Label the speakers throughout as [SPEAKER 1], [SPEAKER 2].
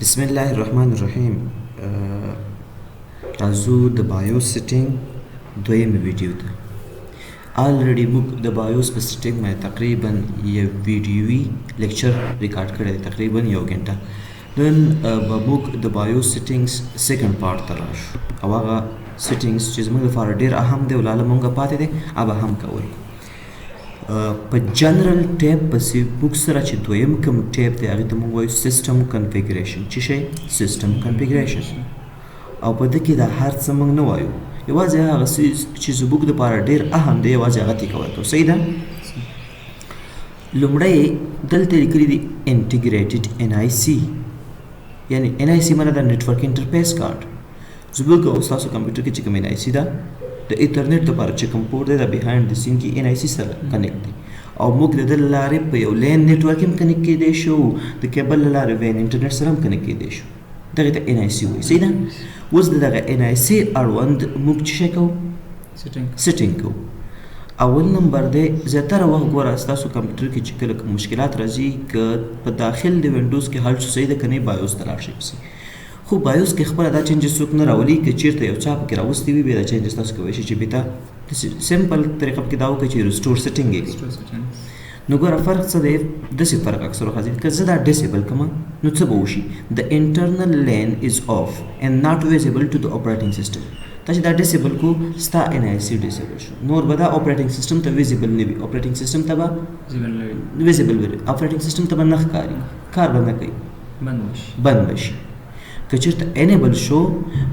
[SPEAKER 1] बिस्मिल्लाहिर्रहमानिर्रहीम Raju the BIOS setting دویم ویډیو ده. آلریډي موږ د بایوس په سیټینګ باندې تقریبا یو ویډیوي لیکچر ریکارډ کړی دی، تقریبا 1 غنټه. نن به موږ د بایوس سیټینګز سیکنډ پارت ته راشو او هغه سیټینګز چې زموږ لپاره ډېر اهم دی او لاله موږ پاتې دی هغه هم کوو. په جنرال ټیب پسې موږ سره چې دویم کوم ټیب دی هغې ته موږ وایو سیسټم کنفیګریشن. څه شی؟ سیسټم کنفیګریشن. او په دې کې دا هر څه موږ نه وایو، یوازې هغه چې زموږ دپاره ډېر اهم دی یوازې هغه ته یې کور کوو. صحیح ده؟ لومړی دلته لیکلي دي انټیګریټډ NIC، یعنې NIC معنی ده نیټورک انټرفیس کارډ. زموږ او ستاسو کمپیوټر کې چې کوم NIC ده د انټرنیټ دپاره چې کوم پورټ دی دا بهایند د سین کې NIC سره کنیکټ دی او موږ د ده له لارې په یو لین نیټورک هم کنیکټ کیدی شو، د کیبل له لارې وین انټرنیټ سره هم کنیکټ کیدی شو. دغې ته NIC وایي. صحیح ده؟ اوس د دغه NIC اړوند موږ څه شی کوو؟ سیټینګ کوو. اول نمبر دی زیاتره وخت ګوره ستاسو کمپیوټر کې چې کله کوم مشکلات راځي که په داخل د وینډوز کې حل شو صحیح ده که نه بایوس ته لاړ شئ پسې. خو بایوس کې خپله دا چینجز څوک نه راولي، که چېرته یو چا پکې راوستی وي بیا دا چینجز تاسو کولی شئ چې بېرته سمپل طریقه پکې دا وکړئ چې ریسټور سیټینګ یې کړئ. نو ګوره فرق څه دی؟ داسې فرق اکثر وخت دی که زه دا ډیسیبل کړم نو څه به وشي؟ د انټرنل لین از آف اینڈ ناٹ ویزیبل ټو د اپریټنګ سیسټم. تا چې دا ډیسیبل کو ستا NIC ډیسیبل شو، نور به دا اپریټنګ سیسټم ته ویزیبل نه وي، اپریټنګ سیسټم ته به ویزیبل وي، اپریټنګ سیسټم ته به نه ښکاري، کار به نه کوي، بند به شي. که چېرته انیبل شو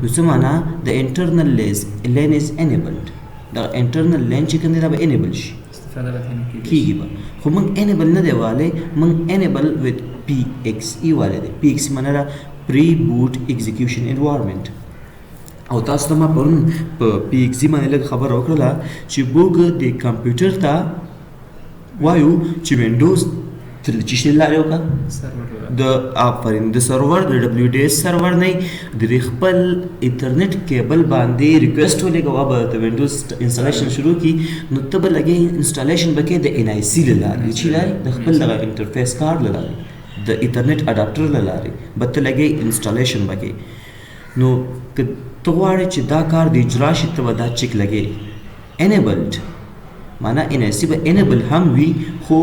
[SPEAKER 1] نو څه معنا؟ د انټرنل لین از انیبلډ، دغه انټرنل لین چې کوم دی دا به انیبل شي، کیږي به. خو موږ انیبل نه دی والی، موږ انیبل وذ PXE والی دی. PXE معنی ده پری بوټ ایگزیکیوشن انوایرمنټ. او تاسو ته ما پرون په PXE باندې لږ خبره وکړله چې موږ د کمپیوټر ته وایو چې وینډوز ته د چی شي لارې وکړه؟ د آفرین د سرور د WDS سرور نه د خپل انټرنیټ کیبل باندې ریکویسټ ولېږه به د وینډوز انسټالیشن شروع کړي نو ته به لګې انسټالیشن به کوې د NIC له لارې، چې لارې د خپل دغه انټرفیس کارډ له لارې د انټرنیټ اډاپټر له لارې به ته لګې انسټالیشن به کوې. نو که ته غواړې چې دا کار د اجرا شي ته به دا چیک لګې انیبلډ، معنا NIC به انیبل هم وي خو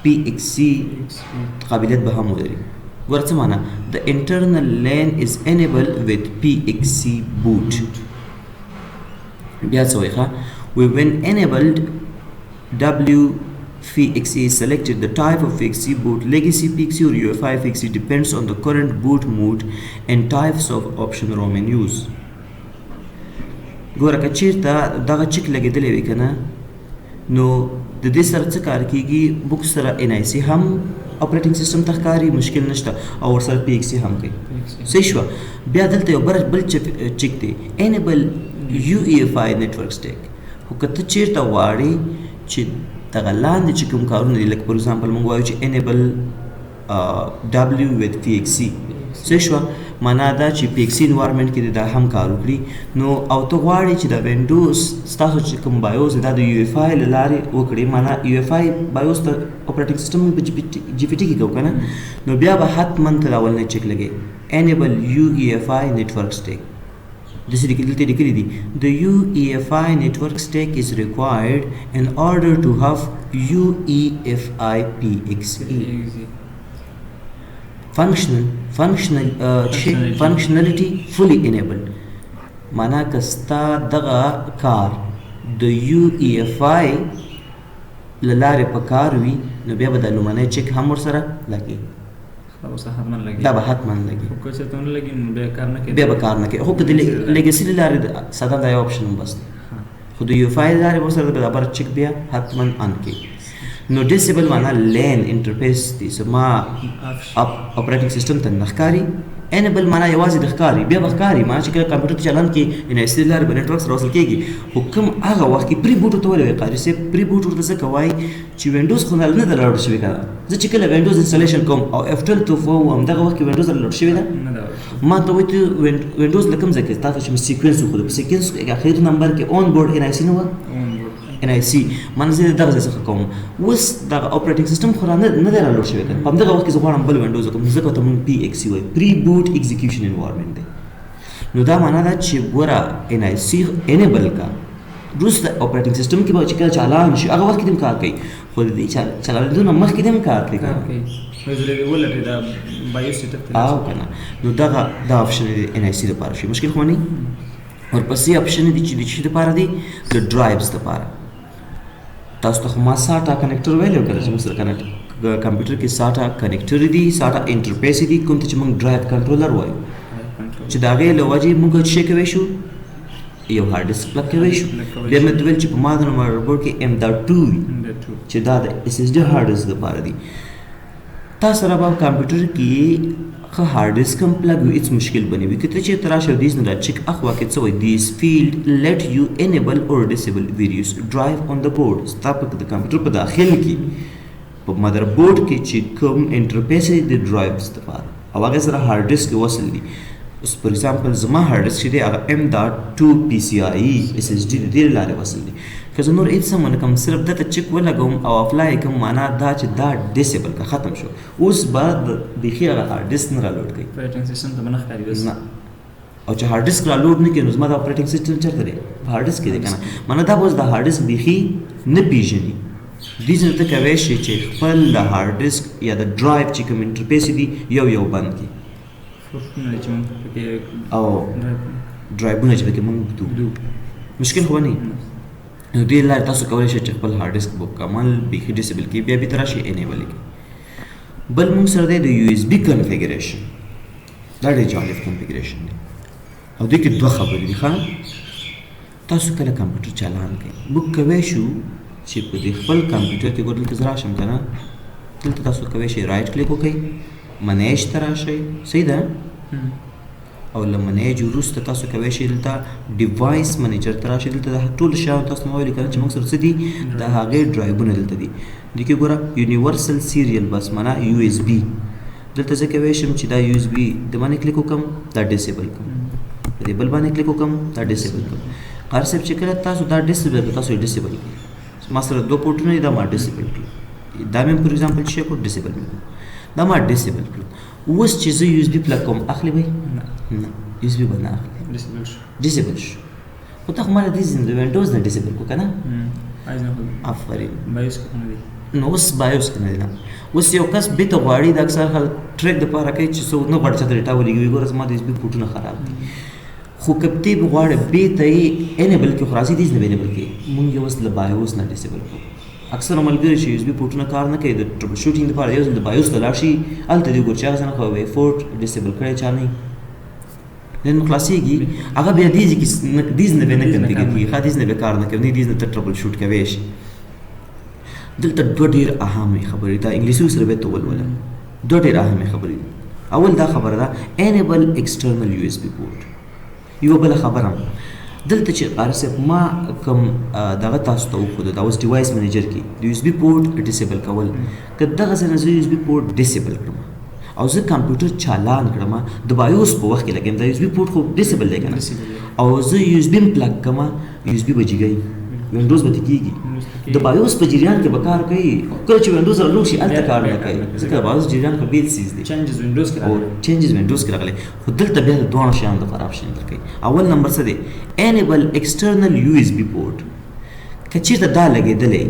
[SPEAKER 1] PXE قابلیت به هم ولري. ګوره څه معنا؟ د انټرنل لین از انیبل وذ PXE boot. بیا څه وایي ښه؟ when enabled WFXE is selected, the type of PXE boot, legacy PXE or UEFI PXE depends on the current boot mode and types of option ROM in use. ګوره که چېرته دغه چیک لګېدلی وي که نه نو د دې سره څه کار کېږي؟ موږ سره NIC هم اپریټنګ سیسټم ته ښکاري، مشکل نشته، او ورسره PXE هم کوي. صحیح شوه؟ بیا دلته یو بل چیک دی انیبل UEFI نیټورک سټیک. خو که ته چېرته غواړې چې دغه لاندې چې کوم کارونه دي لکه فور ایگزامپل موږ وایو چې انیبل W with PXE. صحیح شوه؟ معنا دا چې PXE انوایرمنټ کې دا هم کار وکړي. نو او ته غواړې چې د وینډوز ستاسو چې کوم بایوس دی دا د UEFI له لارې وکړي، معنا UEFI بایوس ته اپریټنګ سیسټم په GPT کې کوو که نه، نو بیا به حتما ته دا اول نه چیک لګې انیبل UEFI نیټورک سټیک. داسې دلته لیکلي دي the UEFI network stack is required in order to have UEFI PXE functionality fully enabled. معنا که ستا دغه کار د UEFI له لارې په کار وي نو بیا به د لومړنی چیک هم ورسره لګي، دا به حتما لګي، بیا به کار نه کوي. خو که د لیګسي له لارې ساده دا یو اپشن هم بس دی، خو د UEFI له لارې ورسره به دا بر چیک بیا حتما آن کوي. نو ډیسیبل معنا لین انټرفیس دی، زما اپریټنګ سیسټم ته نه ښکاري. انیبل معنا یوازې د ښکاري، بیا به ښکاري، معنا چې کله کمپیوټر ته چلند کې NIC له لارې به نیټورک سره وصل کېږي. خو کوم هغه وخت کې پري بوټ ورته ولې وایي قاري صاحب؟ پري بوټ ورته ځکه وایي چې وینډوز خو نه ده لوډ شوې که نه. زه چې کله وینډوز انسټالیشن کوم او F12 ووهم دغه وخت کې وینډوز لوډ شوې ده، ما ته وایي ته وینډوز له کوم ځای کې تا ته چې مې سیکوینس وښودو، په سیکوینس اخر نمبر کې اون بورډ NIC نه وه، NIC منځ دغه څه کوم اوس د اپریټینګ سیستم خو نه دی راوړل شوی دی په دغه وخت کې زه غواړم بل وینډوز کوم ځکه ته مونږ PXE وایي پری بوټ ایگزیکیوشن انوایرنمنت دی نو دا معنا ده چې ګوره NIC انیبل کا وروسته اپریټینګ سیستم کې به چې کله چالان شي هغه وخت کې هم کار کوي خو د دې چلېدو نه مخکې هم کار کوي
[SPEAKER 2] ولټې دا بایو سیټ اپ
[SPEAKER 1] او کنه نو دا آپشن دی NIC لپاره شي مشکل خو نه ورپسې آپشن دي چې د چی لپاره دي د ډرایوز لپاره تاسو ته ما SATA کنیکټر ویلو کړل چې مثلا کنیکټ کمپیوټر کې SATA کنیکټر دي SATA انټرفیس دي کوم چې موږ ډرایو کنټرولر وایو چې دا غي له وجه موږ چې کوي شو یو هارد ډیسک پلګ کوي شو بیا مې دویل چې په ما د مدربورډ کې M.2 چې دا د SSD هارد ډیسک لپاره دي تاسو سره په کمپیوټر کې خو هارد ډیسک هم پلګ وي هیڅ مشکل بني وي کته چې تراشه دیس نه چک اخوا کې څه وي دیس فیلډ لیټ یو انیبل اور ډیسیبل ویریوس ډرایو آن د بورډ ستاسو د کمپیوټر په داخل کې په مدربورډ کې چې کوم انټرفیس دی د ډرایوز لپاره او هغه سره هارد ډیسک وصل دي اوس فور ایگزامپل زما هارد ډیسک دی هغه M.2 PCIe SSD د دې لارې وصل دي که زه نور هیڅ هم نه کوم صرف دته چک ولګوم او اپلای کوم معنا دا چې دا ډیسیبل کا ختم شو اوس بعد بيخي هغه هارد ډیسک نه رالوډ کوي
[SPEAKER 2] اپریټینګ سیستم ته نه ښکاري بس
[SPEAKER 1] نه او چې هارد ډیسک رالوډ نه کوي نو زما د اپریټینګ سیستم چرته دی هارد ډیسک دی کنه معنا دا اوس د هارد ډیسک بيخي نه پیژني دې ځنه ته کوي چې خپل د هارد ډیسک یا د ډرایو چې کوم انټرفیس دی یو بند کی او ډرایوونه چې پکې موږ دو مشکل خو نه نو دې لاره تاسو کولای شئ چې خپل هارد ډیسک مکمل بيخي ډیسیبل کی بیا به تر شي انیبل کی بل موږ سره د USB کنفیګریشن دا ډېر جالب کنفیګریشن دی او دې کې دوه خبرې دي ښه تاسو کله کمپیوټر چالان کړئ موږ کوي شو چې په دې خپل کمپیوټر کې ګورل کې زرا شم کنه دلته تاسو کوي شئ رائټ کلیک وکړئ منیج ته راشئ صحیح ده او له منیج وروسته تاسو کولی شئ دلته ډیوایس منیجر ته راشئ دلته د ټول شیان تاسو مو ویلي کنه چې موږ سره څه دي د هغې ډرایوونه دلته دي دې کې ګوره یونیورسل سیریل بس معنا USB دلته زه کولی شم چې دا USB د باندې کلیک وکړم دا ډیسیبل کړم په دې بل باندې کلیک وکړم دا ډیسیبل کړم قاری صاحب چې کله تاسو دا ډیسیبل کړئ تاسو یې ډیسیبل کړئ ما سره دوه پورټونه دي دا ما ډیسیبل کړي دا مې فور ایگزامپل چې کو ډیسیبل کړم دا ما ډیسیبل کړو اوس چې زه USB پلګ کوم اخلي وای نه USB به نه اخلي ډیسیبل شو خو ته خو ما دې زنده وینډوز نه ډیسیبل کو کنه افرین
[SPEAKER 2] بایوس کې نه دي
[SPEAKER 1] نو اوس بایوس کې نه دي نه اوس یو کس به ته غواړي د اکثر خلک ټریک د پاره کوي چې څو نه غواړي چې ډیټا ولګي ګوره زما د USB پورټونه خراب دي خو کپتی به غواړي به ته انیبل کې خلاصي دي نه انیبل کې مونږ اوس له بایوس نه ډیسیبل کو اکثر ملګری چې USB پورټونه کار نه کوي د ټربل شوټینګ لپاره یو ځل د بایوس ته لاړ شي هلته دې ګور چې هغه څنګه خو وی فورټ ډیسیبل کړی چا نه نن خلاصيږي هغه بیا دې چې دیز نه نه کنفیګر کیږي دیز نه به کار نه کوي دیز نه ټربل شوټ کوي شي دلته دوه ډېر اهمه خبرې دا انګلیسي سره به تول ولا دوه ډېر اهمه خبرې اول دا خبره ده انیبل ایکسټرنل USB پورټ یو بل خبره دلته چې قاری صاحب ما کوم دغه تاسو ته وخو دا اوس ډیوایس منیجر کې د USB پورټ ډیسیبل کول که دغه څنګه زه USB پورټ ډیسیبل کړم او زه کمپیوټر چالان کړم د بایوس په وخت کې لګم دا USB پورټ خو ډیسیبل دی کنه او زه USB پلګ کما USB بجیږي وینډوز به کیږي د بایوس په جریان کې بکار کوي کله چې وینډوز راغلو شي الته کار نه کوي ځکه بایوس جریان په بیل سیز دی
[SPEAKER 2] چینجز وینډوز کې راغلي
[SPEAKER 1] چینجز وینډوز کې راغلي خو دلته بیا د دوه شیانو د خراب شین درکې اول نمبر څه دی انیبل ایکسټرنل USB پورټ کچې دا لګیدلې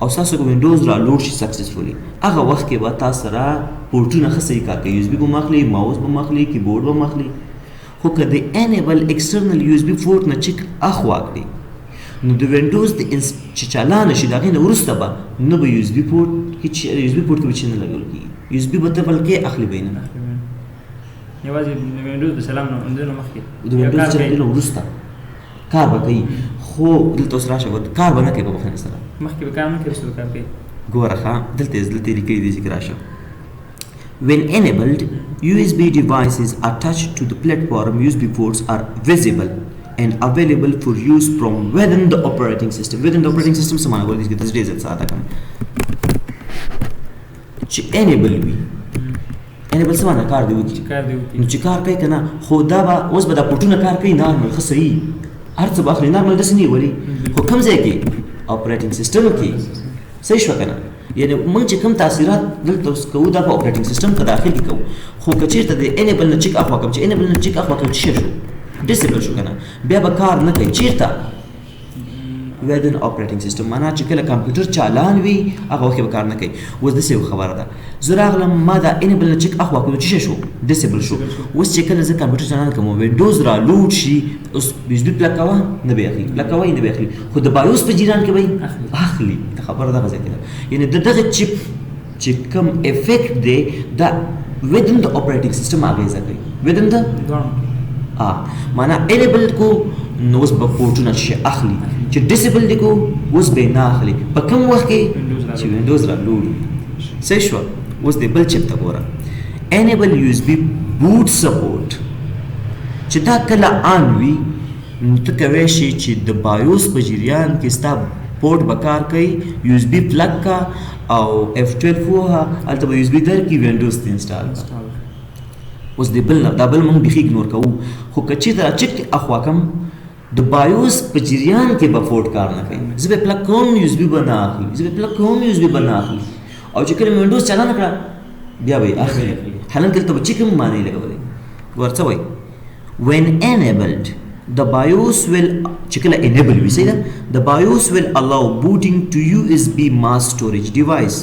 [SPEAKER 1] او تاسو کو وینډوز را لوډ شي سکسسفولي هغه وخت کې به تاسو را پورټونه خسې کار کوي USB به مخلي ماوس به مخلي کیبورډ به مخلي خو کله انیبل ایکسټرنل USB پورټ نه چک اخوا کړی نو د وینډوز د چې چالان شي دا غي ورسته به نو به USB پورټ هیڅ USB پورټ کې چې نه لګول کی USB به ته بلکې اخلي بینه
[SPEAKER 2] یوازې وینډوز د سلام نه اندر مخکې
[SPEAKER 1] د وینډوز چې له ورسته کار وکړي خو دلته اوس راشه وت کار ونه کوي په وخت سره
[SPEAKER 2] مخکې به کار نه کوي څه کار کوي
[SPEAKER 1] ګوره ښه دلته لیکلي دي ذکر راشه when enabled USB devices attached to the platform USB ports are visible and available for use from within the operating system within the operating system سمانه ګورې چې د دې ځای ساده کوم چې enable وي enable سمانه کار دی وکړي نو چې کار کوي کنه خو دا به اوس به دا پورټونه کار کوي نارمل خو صحیح هر څه باخلي نارمل داسې نه وي خو کوم ځای کې اپریټینګ سیستم کې صحیح شو کنه یعنی موږ چې کوم تاثیرات دلته اوس کوو دا په اپریټینګ سیستم کې داخل کوو خو که چېرته د انیبل نه چیک اخوا کوم چې انیبل نه چیک اخوا کوم څه شو ډیسیبل شو کنه بیا به کار نه کوي چیرته within operating system معنا چې کله کمپیوټر چالان وي هغه وخت به کار نه کوي اوس داسې یو خبره ده زه راغلم ما دا انیبل نه چیک اخوا کوم چې شو ډیسیبل شو اوس چې کله زه کمپیوټر چالان کوم وینډوز را لوډ شي اوس بجلی پلګ کوه نه به اخلي پلګ کوه نه به اخلي خو د بایوس په جریان کې به اخلي خبره ده غځه کده یعنی دغه چیپ چې کوم افیکټ دی دا within the operating system اغیزه کوي within the معنا enable کو نو اوس به پورټونه شي اخلي چې ډیسیبل دی کو اوس به نه اخلي په کوم وخت کې چې وینډوز را لوډ صحیح شو اوس د بل چپ ته ګوره enable USB boot support چې دا کله آن وي نو ته کولی شي چې د بایوس په جریان کې ستا پورټ به کار کوي USB پلګ کا او F12 ووهه هلته به USB درکړي وینډوز ته انسټال کا اوس د بل نه دا بل موږ بیخي اګنور کوو خو که چېرته چک اخوا کم د بایوس په جریان کې به فورټ کار نه کوي زه به پلګ کوم USB به نه اخلي زه به پلګ کوم USB به نه اخلي او چې کله مې وینډوز چالانه کړه بیا به یې اخلي حالانکه دلته به چې کوم معنی لګولې ګوره څه وایي when enabled the BIOS will چې کله enable وي صحیح ده the BIOS will allow booting to USB mass storage device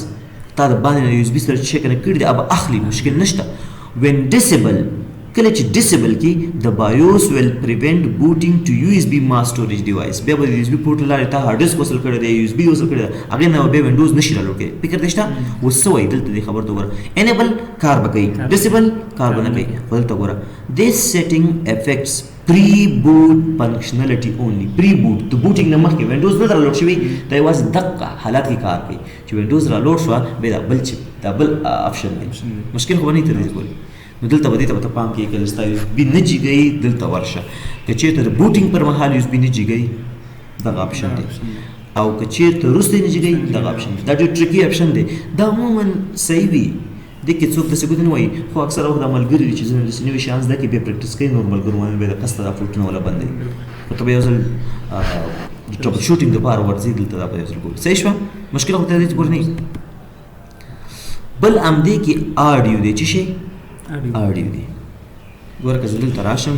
[SPEAKER 1] تا د باندې نه USB سره چې کنه کړی دی اب اخلي مشکل نشته when disable کله چې disable کی the BIOS will prevent booting to USB mass storage device بیا به USB پورټ لاره ته هارد ډیسک وصل کړی دی USB وصل کړی دی هغه نه به وینډوز نشي رالو کې فکر دشته وسوي دلته دی خبر ته وره enable کار بکې disable کار بنه کوي ولته وره this setting affects pre-boot functionality only pre-boot the booting نه مخکې وینډوز نه رالو شوی دا یوازې دقه حالات کې کار کوي چې وینډوز رالو شو به دا بل چپ دا بل آپشن دی مشکل خو نه ترې کولی نو دلته به دې ته پام کې کله ستا USB نه جګی دلته ورشه که چېرته د بوټینګ پر مهال USB نه جګی دغه آپشن دی او که چېرته وروسته نه جګی دغه آپشن دی دا ډېر ټریکي آپشن دی دا عموما صحیح وي دې کې څوک داسې ګوتې نه وایي خو اکثره وخت دا ملګري دي چې زه داسې نوي شیان زده کړي بیا پریکټس کوي نور ملګرو باندې بیا د قصده دا فلټونه ولا بندوي خو ته به یو ځل د ټربل شوټینګ دپاره ورځې دلته دا به یو ځل ګورې صحیح شوه مشکله خو ته دې پورې نه بل همدې کې آډیو دی چې شی آډیو دی ګوره که زه دلته راشم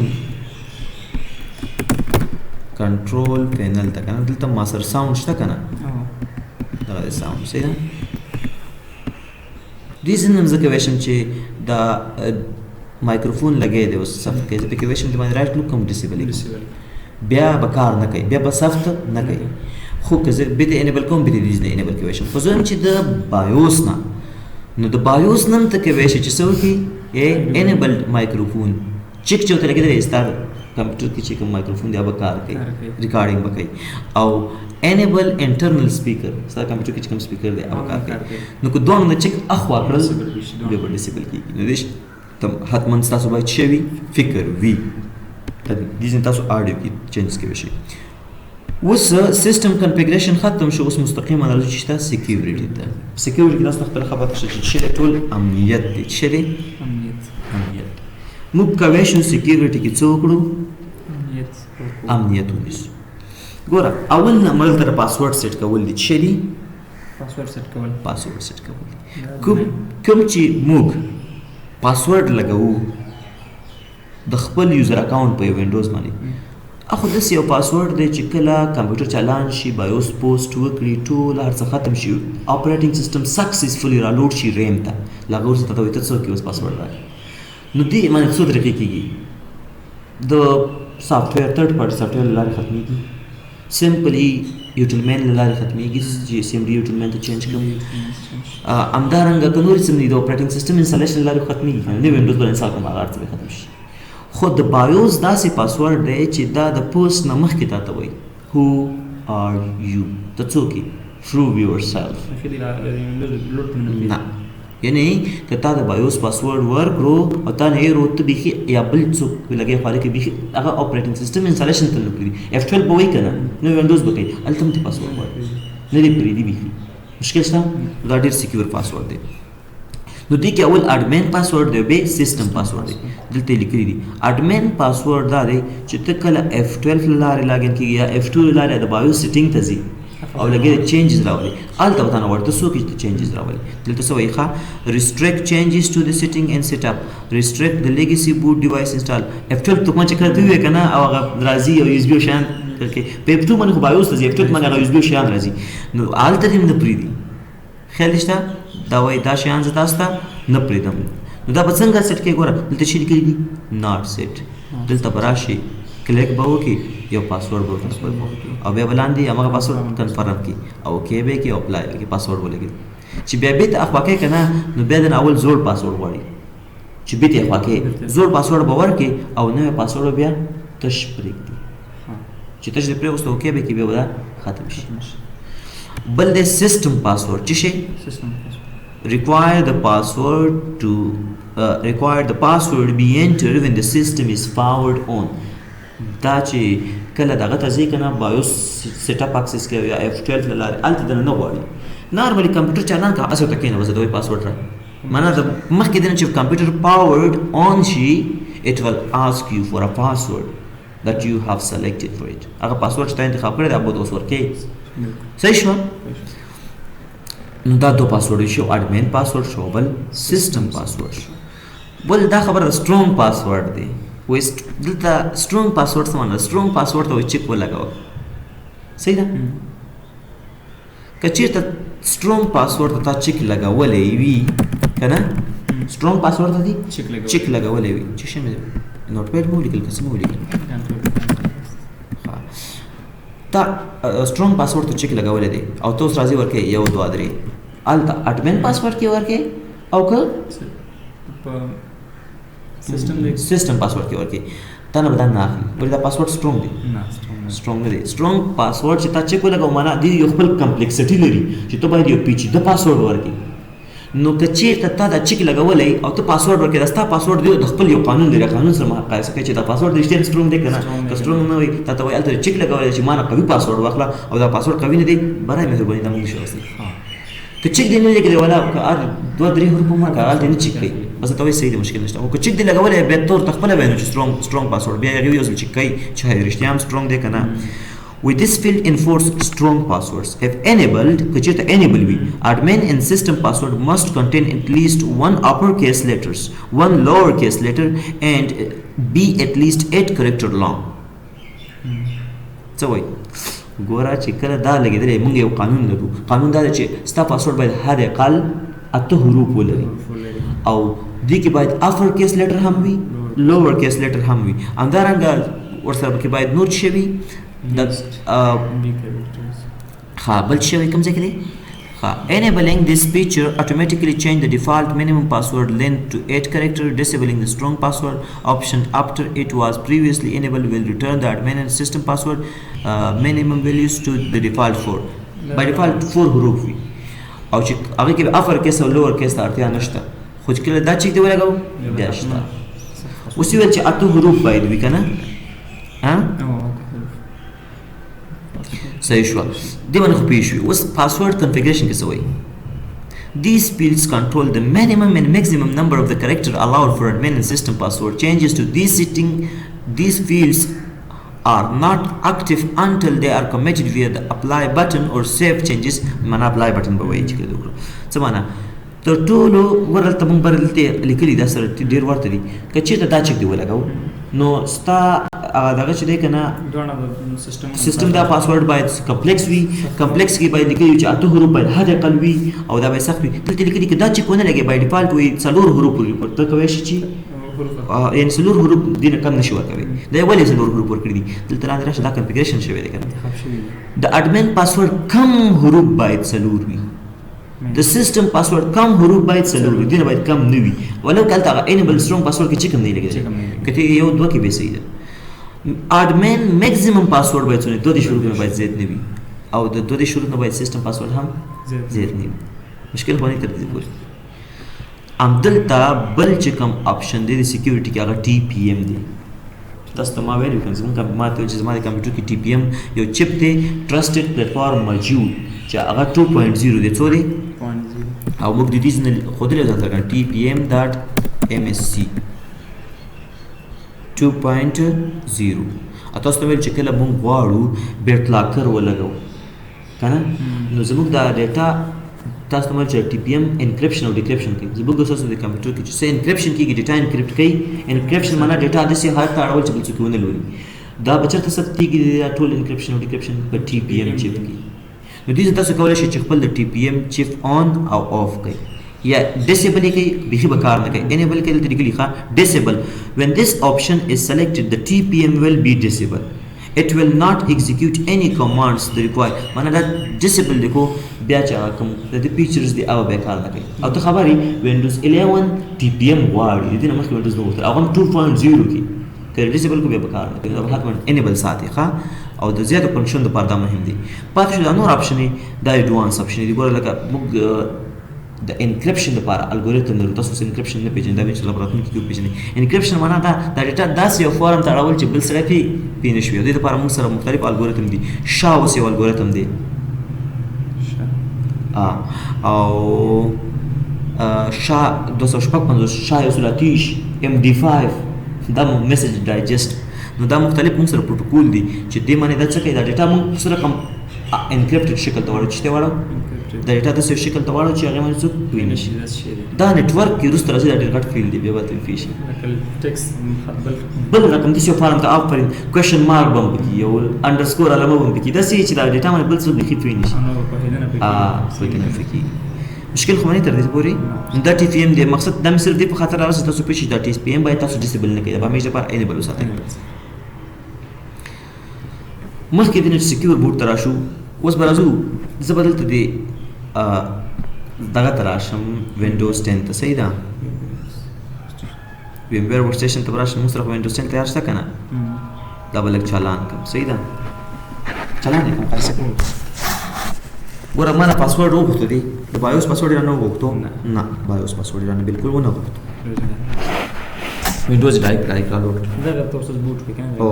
[SPEAKER 1] کنټرول پینل ته که نه دلته ما سره ساوند شته که نه دغه د ساوند صحیح ده دې ځینې هم زه کولی شم چې دا مایکروفون لګی دی اوس صفت کوي زه پکې کولی شم د باندې رایټ کلیک کوم ډیسیبل بیا به کار نه کوي بیا به صفت نه کوي خو که زه بیا د انیبل کوم بیا د دې نه انیبل کولی شم خو زه هم چې د بایوس نه نو د بایوس نن ته کولی شي چې څه وکړي enable microphone چیک چې ورته لګېدلی ستا کمپیوټر کې چې کوم مایکروفون دی هغه کار کوي ریکارډینګ به کوي او enable internal speaker ستا کمپیوټر کې چې کوم سپیکر دی هغه کار کوي نو که دواړو نه چیک اخوا کړل بیا به ډیسیبل کېږي نو دې حتما ستاسو باید څه وي فکر وي دې ځینې تاسو آډیو کې چینجز کولی شئ اوس سیسټم کنفیګریشن ختم شو اوس مستقیمه راځو چې شته سیکیورټي ته سیکیورټي کې تاسو خپله خبره شته چې ټول امنیت دی چې دی امنیت موږ کولی شو سیکیورټي کې څه وکړو امنیت ونیسو ګوره اول نمبر ته پاسورډ سیټ کول دي چې دی پاسورډ سیټ کول کوم چې موږ پاسورډ لګوو د خپل یوزر اکاونټ په وینډوز باندې اخو داسې یو پاسورډ دی چې کله کمپیوټر چالان شي بایوس پوسټ وکړي ټول هر څه ختم شي اپریټینګ سیسټم سکسیسفولي رالوډ شي ریم ته لا هغه ورته ته وایي ته څه وکړې اوس پاسورډ راکړي نو دې باندې څو طریقې کېږي د سافټویر تھرډ پارټي سافټویر له لارې ختمېږي سمپلي یوټلمین له لارې ختمېږي چې سیم ډي یوټلمین ته چینج کړم همدارنګه که نور څه نه دي د اپریټینګ سیسټم انسټالیشن له لارې ختمېږي نه وینډوز باندې انسټال کړم هغه هر څه به ختم شي خو د بایوس داسې پاسورډ دی چې دا د پوسټ نه مخکې تا ته وایي هو آر یو ته څوک یې پروو یور سیلف نه یعنی که تا د بایوس پاسورډ ورکړو او تا نه یې رو ته بیخي یا بل څوک لګې خواله کې بیخي هغه اپریټینګ سیسټم انسټالیشن ته نه کړي F12 به وایي که نه نو وینډوز به کوي هلته هم ته پاسورډ ورکړي نه دی پرېږدي بیخي مشکل شته دا ډېر سیکیور پاسورډ دی نو دې کې اول اډمین پاسورډ دی بیا سیسټم پاسورډ دی دلته یې لیکلي دي اډمین پاسورډ دا دی چې ته کله F12 له لارې لاګین کېږي یا F2 له لارې د بایوس سیټینګ ته ځي او لګي چینجز راولي الته وته نو ورته سو کې چینجز راولي دلته سو یې ښه restrict changes to the setting and setup restrict the legacy boot device install F12 ته کوم چې کړه دی کنه او هغه راځي او USB شان کې په F2 باندې خو بایوس ته F12 باندې هغه USB شان راځي نو الته دې نه پریدي خیال شته دا وای دا شان زتا ستا نه پریدم نو دا په څنګه سیټ کې ګوره دلته شي لیکلي not set دلته براشي کلیک به وکي یو پاسورډ به ورته او بیا بلاندې هغه پاسورډ کنفرم کی او کې به کې اپلای کی پاسورډ ولګي چې بیا به ته اخوا کې کنه نو بیا د اول زوړ پاسورډ وړي چې به ته اخوا کې زوړ پاسورډ به ورکي او نوې پاسورډ بیا تش پرېږدي چې تش دې پرې اوسه کې به کې بیا ختم شي بل د سیستم پاسورډ چې شي require the password be entered when the system is powered on دا چې کله دغه ته ځي کنه بایوس سیټ اپ اکسس کوي یا F12 لاره الته دنه نه غواړي نارملی کمپیوټر چالان کا اسو تکې نه وځي دوی پاسورډ را معنا د مخکې دنه چې کمپیوټر powered on شي it will ask you for a password that you have selected for it هغه پاسورډ چې تاسو انتخاب کړی دا به اوس ورکې صحیح شو نو دا دو پاسورډ شو اډمن پاسورډ شو بل سیستم پاسورډ شو بل دا خبره سترونګ پاسورډ دی وست دلته سترونګ پاسورډ سمانه سترونګ پاسورډ ته چیک ولګاو صحیح ده کچیر ته سترونګ پاسورډ ته چیک لګاولې وی کنه سترونګ پاسورډ ته دی چیک لګاولې وی چې شمه نوٹ پیډ مو لیکل کسمه ولیکل تا سترونګ پاسورډ ته چیک لګاولې دی او تاسو راځي ورکه یو دوه درې الته اډمن پاسورډ کې ورکه او که سیستم پاسورډ کې ورکه تا نه بدل نه اخلي ولې دا پاسورډ سترونګ دی سترونګ دی سترونګ پاسورډ چې تا چیک ولګاو معنا دی یو خپل کمپلیکسټی لري چې ته باید یو پیچیده پاسورډ ورکې نو کچې ته تا دا چیک لګولې او ته پاسورډ ورکې دا ستا پاسورډ دی د خپل یو قانون دی قانون سره مقایسه کوي چې دا پاسورډ رښتیا سترونګ دی کنه که سترونګ نه وي تا ته وایي الته چیک لګولې چې معنا قوي پاسورډ واخله او دا پاسورډ قوي نه دی برای مهرباني دا موږ شو که چیک دی نه لګولې ولا که ار دوه درې حروف ما کا الته نه چیک کوي بس ته وایي صحیح دی مشکل نشته او که چیک دی لګولې به تور تخپل به نو چې سترونګ پاسورډ بیا یو یو چیک کوي چې رښتیا هم سترونګ دی کنه With this field enforce strong passwords. If enabled, kachita enable we, admin and system password must contain at least one uppercase letters, one lowercase letter, and be at least 8 character long. So wait. ګوره چې کله دا لګېدلی موږ یو قانون لرو قانون دا دی چې ستا پاسورډ باید حد اقل 8 حروف ولري او دې کې باید اپر کیس لیټر هم وي لوور کیس لیټر هم وي همدارنګه ورسره پکې باید نور څه وي بل څه وي کوم ځای کې دی enabling this feature automatically change the default minimum password length to 8 character. Disabling the strong password option after it was previously enabled will return the admin and system password minimum values to the default 4 by default 4 حروف وي او چې هغه کې upper case او lower case ته اړتیا نشته خو چې کله دا چیک دی ولګاو بیا شته اوس ویل چې 8 حروف باید وي کنه ها صحیح شو دی باندې خو پیښ وي اوس پاسورډ کنفیګریشن کې څه وایي These fields control the minimum and maximum number of the character allowed for admin and system password. Changes to these fields are not active until they are committed via the apply button or save changes. معنا apply button به وایي چې کله وکړو څه معنا تر ټولو ورته مونږ برلته لیکلي دا سره ډیر ورته دي که چیرته دا چک دی ولګاو نو ستا دغه چې دی کنه سیستم دا پاسورډ باید کمپلیکس وي کمپلیکس کې باید لیکلي چې اته حروف باید حد اقل وي او دا باید سخت وي دلته لیکلي چې دا چې کونه لګي باید ډیفالت وي څلور حروف ورته کوي چې یعنی څلور حروف دینه کم نشي ورکوي دا ولې څلور حروف ورکړي دي دلته لاندې راشه دا کنفیګریشن شوی دی کنه د اډمن پاسورډ کم حروف باید څلور وي د سیستم پاسورډ کم حروف باید څلور وي دینه باید کم نه وي ولو کله هغه انیبل سترونګ پاسورډ کې چې کم نه لګي کته یو دوه کې به صحیح ده اډمن میکسیمم پاسورډ باید څونه دوه شروع نه باید زیات نه وي او د دوه شروع نه باید سیستم پاسورډ هم زیات نه وي مشکل باندې تر دې پورې ام دلته بل چې کوم اپشن دی د سکیورټي کې هغه ټي پی ایم دی تاسو ته ما ویل کوم زموږ ما ته چې زما د کمپیوټر کې ټي پی ایم یو چپ دی ټرسټډ پلیټفارم موجود چې هغه 2.0 دی څو دی او موږ د دې نه خو دې ځان ته tpm.msc 2.0 تاسو ته ویل چې کله موږ غواړو بیت لاکر ولګو کنه نو زموږ دا ډیټا تاسو ته چې ټي پی ایم انکریپشن او ډیکریپشن کوي زموږ تاسو د کمپیوټر کې چې انکریپشن کیږي ډیټا انکریپټ کوي انکریپشن معنا ډیټا د سي حالت ته اړول چې بل څوک ونه لوري دا بچرته ثبتېږي دا ټول انکریپشن او ډیکریپشن په ټي پی ایم چیپ کې نو دې تاسو کولای شئ چې خپل د ټي پی ایم چیپ آن او آف کړئ یا ډیسیبل یې کوي بیخي به کار نه کوي انیبل کې دلته لیکلي ښه ډیسیبل when this option is selected the TPM will be disabled it will not execute any commands the required معنا دا disable لیکو بیا چې کوم د فیچرز دی هغه به کار نه کوي او ته خبرې Windows 11 TPM غواړي دې نه مخکې Windows 9 وتر هغه 2.0 کې که ډیسیبل کو به کار نه کوي دا حتما انیبل ساتي ښه او د زیاتو فنکشن لپاره دا مهم دي پاتې شو دا نور اپشن دی دا ایڈوانس اپشن دی ګوره لکه موږ د انکریپشن لپاره الګوریتم لرو تاسو انکریپشن نه پیژنئ دا به چې لابراتوار کې پیژنئ انکریپشن معنا دا ډیټا داسې یو فارم ته اړول چې بل سره پی نه شوي دې لپاره موږ سره مختلف الګوریتم دي شا اوس یو الګوریتم دی او شا 255 شا یو سلاتیش MD5 دا میسج ډایجست نو دا مختلف موږ سره پروتوکول دي چې دې معنی دا څه کوي دا ډیټا موږ سره کوم انکریپټډ شکل ته واړو چې ته واړو دا ډیټا د څه شکل ته واړو چې هغه باندې څوک ویني
[SPEAKER 2] نشي دا شی دی
[SPEAKER 1] دا نتورک کې روس راځي دا ډېر غټ فیلډ دی بیا به تل فیشي
[SPEAKER 2] ټیکس
[SPEAKER 1] بل رقم دي چې فارم ته آفرین کوېشن مارک بم پکې یو انډرسکور علامه بم پکې دا څه چې دا ډیټا باندې بل څه بخي ویني شي
[SPEAKER 2] نو په هیله نه
[SPEAKER 1] فکر فکر مشکل خو نه تر دې پورې دا ټي پی ایم دی مقصد دا صرف دی په خاطر راځي تاسو پېښې دا ټي پی ایم باید تاسو ډیسیبل نه کړئ دا همیشه لپاره انیبل وساتئ مخکې د نت سکیور بوټ تراشو اوس به راځو زه به دلته دی دغه ته راشم وینډوز 10 ته صحیح ده ویمویر ورک سټیشن ته به راشم موږ سره خو وینډوز 10 تیار شته که نه دا به لږ چالان کړم صحیح ده چالان یې کړم خلاص کړم ګوره ما نه پاسورډ وغوښتو دی د بایوس پاسورډ یې رانه وغوښتو نه بایوس پاسورډ یې رانه بالکل ونه غوښتو وینډوز ډایرکټ رالوډ
[SPEAKER 2] دغه تاسو بوټ کې کنه
[SPEAKER 1] او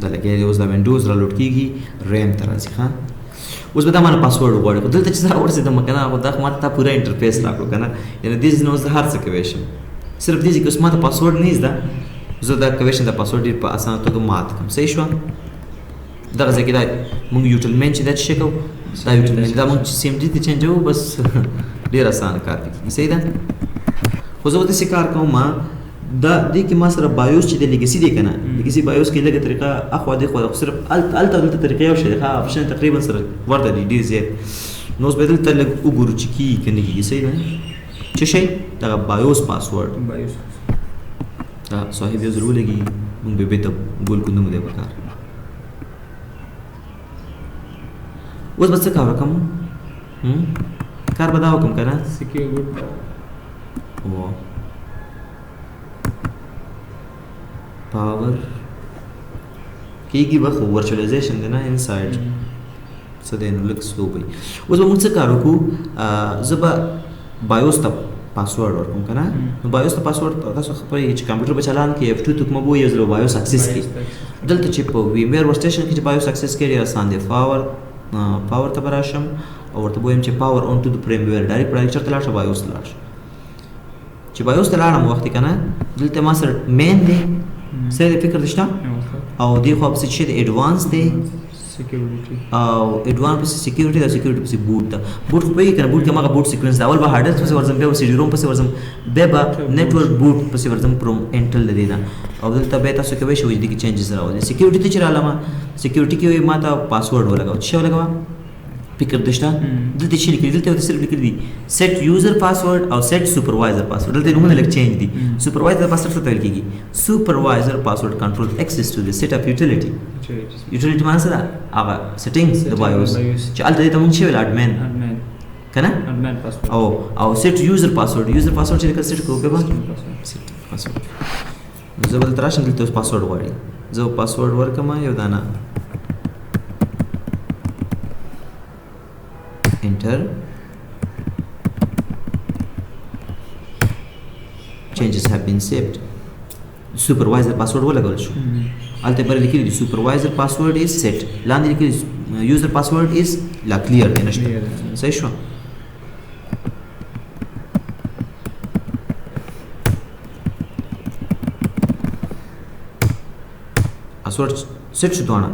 [SPEAKER 1] دا لګیا دی اوس دا وینډوز رالوډ کېږي ریم ته راځي ښه اوس به دا مانه پاسورډ وغواړي خو دلته چې زه راورسېدم که نه خو دا خو ما ته پوره انټرفیس راکړو که نه یعنې دې ځای نه اوس زه هر څه کوی شم صرف دې ځای کې اوس ما ته پاسورډ نه زده زه دا کوی شم دا پاسورډ ډېر په اسانه توګه مات کړم صحیح شوه دغه ځای کې دا مونږ یوټلمین چې دا څه شی کوو دا یوټلمین دا مونږ چې سیم ډي ته چینجوو بس ډېر اسانه کار دی صحیح ده خو زه به داسې کار کوم دا دې کې ما سره بایوس چې د لیګسي دی که نه لیګسي بایوس کې لږه طریقه اخوا دېخوا ده خو صرف هلته دلته طریقه یو شی دی ښه اپشن تقریبا سره ورته دي ډېر زیات نو اوس به دلته لږ وګورو چې کېږي که نه کېږي صحیح ده څه شی دغه بایوس پاسورډ دا صاحب یو ضرور لګي مونږ به بېرته ګول کړو نه مو دی پکار اوس به څه کار وکړم کار به دا وکړم که نه
[SPEAKER 2] سکیور بوټ
[SPEAKER 1] پاور کېږي به خو ورچوالایزیشن دی نه انسایډ څه دی نو لږ سلو به اوس به موږ څه کار وکړو زه به بایوس ته پاسورډ ورکړم که نه نو بایوس ته پاسورډ تاسو خپل چې کمپیوټر به چلان کړي F2 تکمه به یو ځل بایوس اکسس کړي دلته چې په ویمویر ورک سټیشن کې چې بایوس اکسس کړي ډېر اسان دی پاور ته به راشم او ورته به وایم چې پاور اون ټو د پریمویر ډایرکټ پروجیکټر ته لاړ شه بایوس ته لاړ شه چې بایوس ته لاړم وخت که نه دلته ما سره مین دی صحیح دی فکر دې شته او دې خوا پسې چې دی ایډوانس دی او ایډوانس پسې سیکیورټي ده سیکیورټي پسې بوټ ده بوټ خو پوهېږي که نه بوټ کې هماغه بوټ سیکوینس ده اول به هارډ ډسک پسې ورځم بیا به سی ډي روم پسې ورځم بیا به نیټورک بوټ پسې ورځم پروم انټل د دې نه او دلته بیا تاسو کولی شئ دې کې چینجز راولئ سیکیورټي ته چې رالمه سیکیورټي کې ما ته پاسورډ ولګوه څه شی ولګوه فکر دې شته دلته چې لیکلي دلته صرف لیکلي دي سیټ یوزر پاسورډ او سیټ سوپروایزر پاسورډ دلته نومونه لږ چینج دي سوپروایزر پاسورډ څه ته ویل کېږي سوپروایزر پاسورډ کنټرول ایکسس ټو د سیټ اپ یوټیلیټي یوټیلیټي معنی څه ده هغه سیټینګز د بایوس چې هلته دې ته مونږ چې ویل اډمین که نه او سیټ یوزر پاسورډ چې لیکل سیټ کوو بیا به سیټ پاسورډ زه به دلته راشم دلته اوس پاسورډ غواړي زه پاسورډ ورکړم یو دانه enter changes have been saved supervisor password ولګول شو البته پر لیکلي دي supervisor password is set لاندې لیکلي user password is لا clear دی نشته صحیح شو password set شو دوانه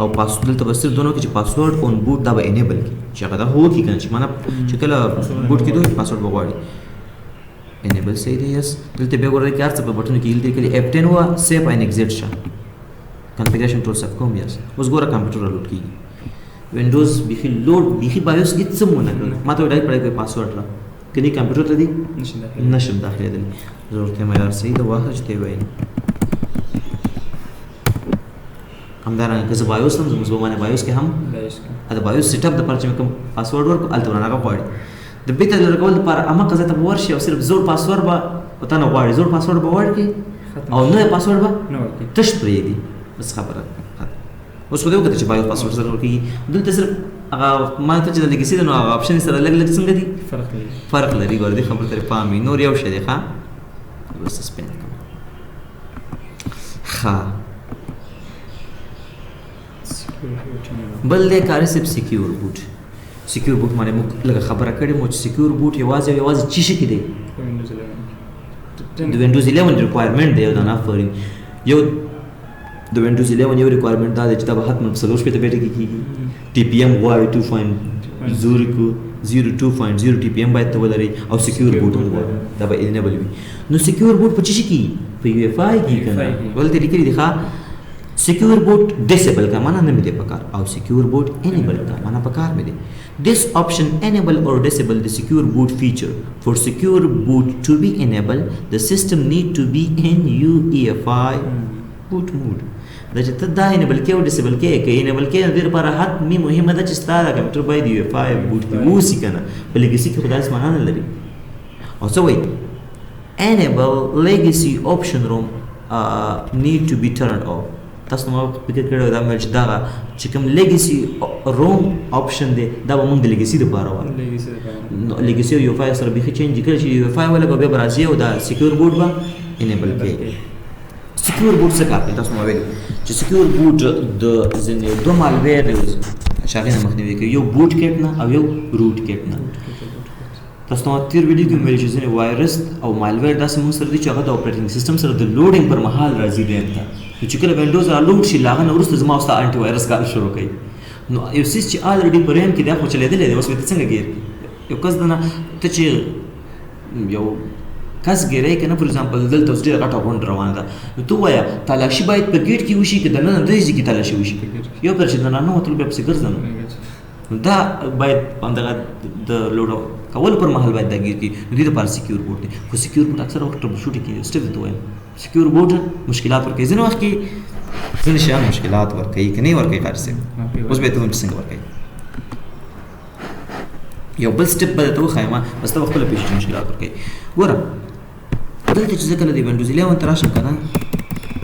[SPEAKER 1] او پاسورډ دلته بس صرف دونو کې چې پاسورډ اون بوټ دا به انیبل کی چې هغه دا هو کی کنه چې معنا چې کله بوټ کې دوی پاسورډ بغواړي انیبل صحیح دی یس دلته به ګورئ چې ارڅ په بټن کې دلته کې F10 وا سیف ان ایگزیټ شه کنفیګریشن ټول سب کوم یس اوس ګوره کمپیوټر لوډ کیږي وینډوز بيخي لوډ بيخي بایوس کې څه مونږ نه کړل ما ته ډایرکټ پړای کوي پاسورډ را کني کمپیوټر ته دی نشم داخله دي ضرورت ما یار صحیح دا واخه چې وای همدارنګه که زه بایوس هم زموږ باندې بایوس کې هم دا بایوس سیټ اپ د پرچم کوم پاسورډ ورک الته ورنګه غواړي د بیت لرګول لپاره اما که زه ته ورشي او صرف زوړ پاسورډ به وته نه غواړي زوړ پاسورډ به ورکړي او نوې پاسورډ به
[SPEAKER 2] نه ورکړي
[SPEAKER 1] تش پرې دي بس خبره اوس خو دې وکړه چې بایوس پاسورډ سره ورکړي دلته صرف هغه ما ته چې د لیګسي نو هغه اپشن سره لګ لګ څنګه دي فرق لري ګور دي خبره ترې پامي نور یو شی دی ښا بس سسپند کوم ښا بل دې کار سپ سکیور بوټ سکیور بوټ باندې موږ لږ خبره کړې مو چې سکیور بوټ یوازې چی شي کې دی د وینډوز 11 ریکوایرمنٹ دی دا نه فرین یو د وینډوز 11 یو ریکوایرمنٹ دا چې دا به حتما سلوش په ته بیٹه کیږي ټي پی ایم وای 2.0 کو 0.2.0 ټي پی ایم باید ته ولري او سکیور بوټ هم دا به انیبل وي نو سکیور بوټ په چی شي کې په یو اف آی کې کنه ولته لیکلي دی ښا سکیور بوٹ ڈسیبل کا معنی نہیں دے پکار اور سکیور بوٹ انیبل کا معنی پکار میں دے دس آپشن enable or disable the secure boot feature for secure boot to be enabled the system need to be in UEFI boot mode دا چې ته دا enable کې او disable کې enable کې د لپاره حتمی مهمه ده چې ستاره کمپیوټر باید UEFI boot کې وسی کنه په legacy کې خدای اسمانه نه لري او څه وایي enable legacy option room need to be turned off تاسو نو فکر کړو دا مې چې دا چې کوم لیګسي روم اپشن دی دا به موږ د لیګسي لپاره وایو لیګسي یو فایل سره به چینج کړی چې یو فایل ولا به راځي او دا سکیور بوټ به انیبل کړي سکیور بوټ څه کار کوي تاسو نو وایي چې سکیور بوټ د ځینې دوه مالویر شاغینه مخنیوي کوي یو بوټ کیټ نه او یو روټ کیټ نه تاسو نو تیر ویډیو کې ویل چې ځینې وایرس او مالویر داسې موږ سره دي چې هغه د اپریټینګ سیستم سره د لوډینګ پر مهال راځي دیم ته چې کله وینډوز را لوډ شي لاغه نو ورسته زما او ستا انټي وایرس کار شروع کوي نو یو سیس چې الریډي پر ام کې دا خو چلیدلې دی اوس به څنګه ګیر یو کس دنه ته چې یو کس ګیرې کنه فور ایگزامپل دلته اوس ډیره غټه غونډه روانه ده نو تو وایا تلاشي باید په گیټ کې وشي که دنه د دې کې تلاشي وشي یو پر چې دنه نو ټول به پسې ګرځنو دا باید همدغه د لوډ کول پر مهال باید دا ګیر کی نو دې لپاره سکیور بوټ دی خو سکیور بوټ اکثر وخت ټربل شوټینګ کې سټیپ ته وایم سکیور بوټ مشکلات ورکوي ځینې وخت کې ځینې شیان مشکلات ورکوي که نه ورکوي خارج صاحب اوس به ته هم څنګه ورکوي یو بل سټیپ به درته وښایم بس ته به خپله پېژنې مشکلات ورکوي ګوره دلته چې زه کله د وینډوز 11 ته راشم که نه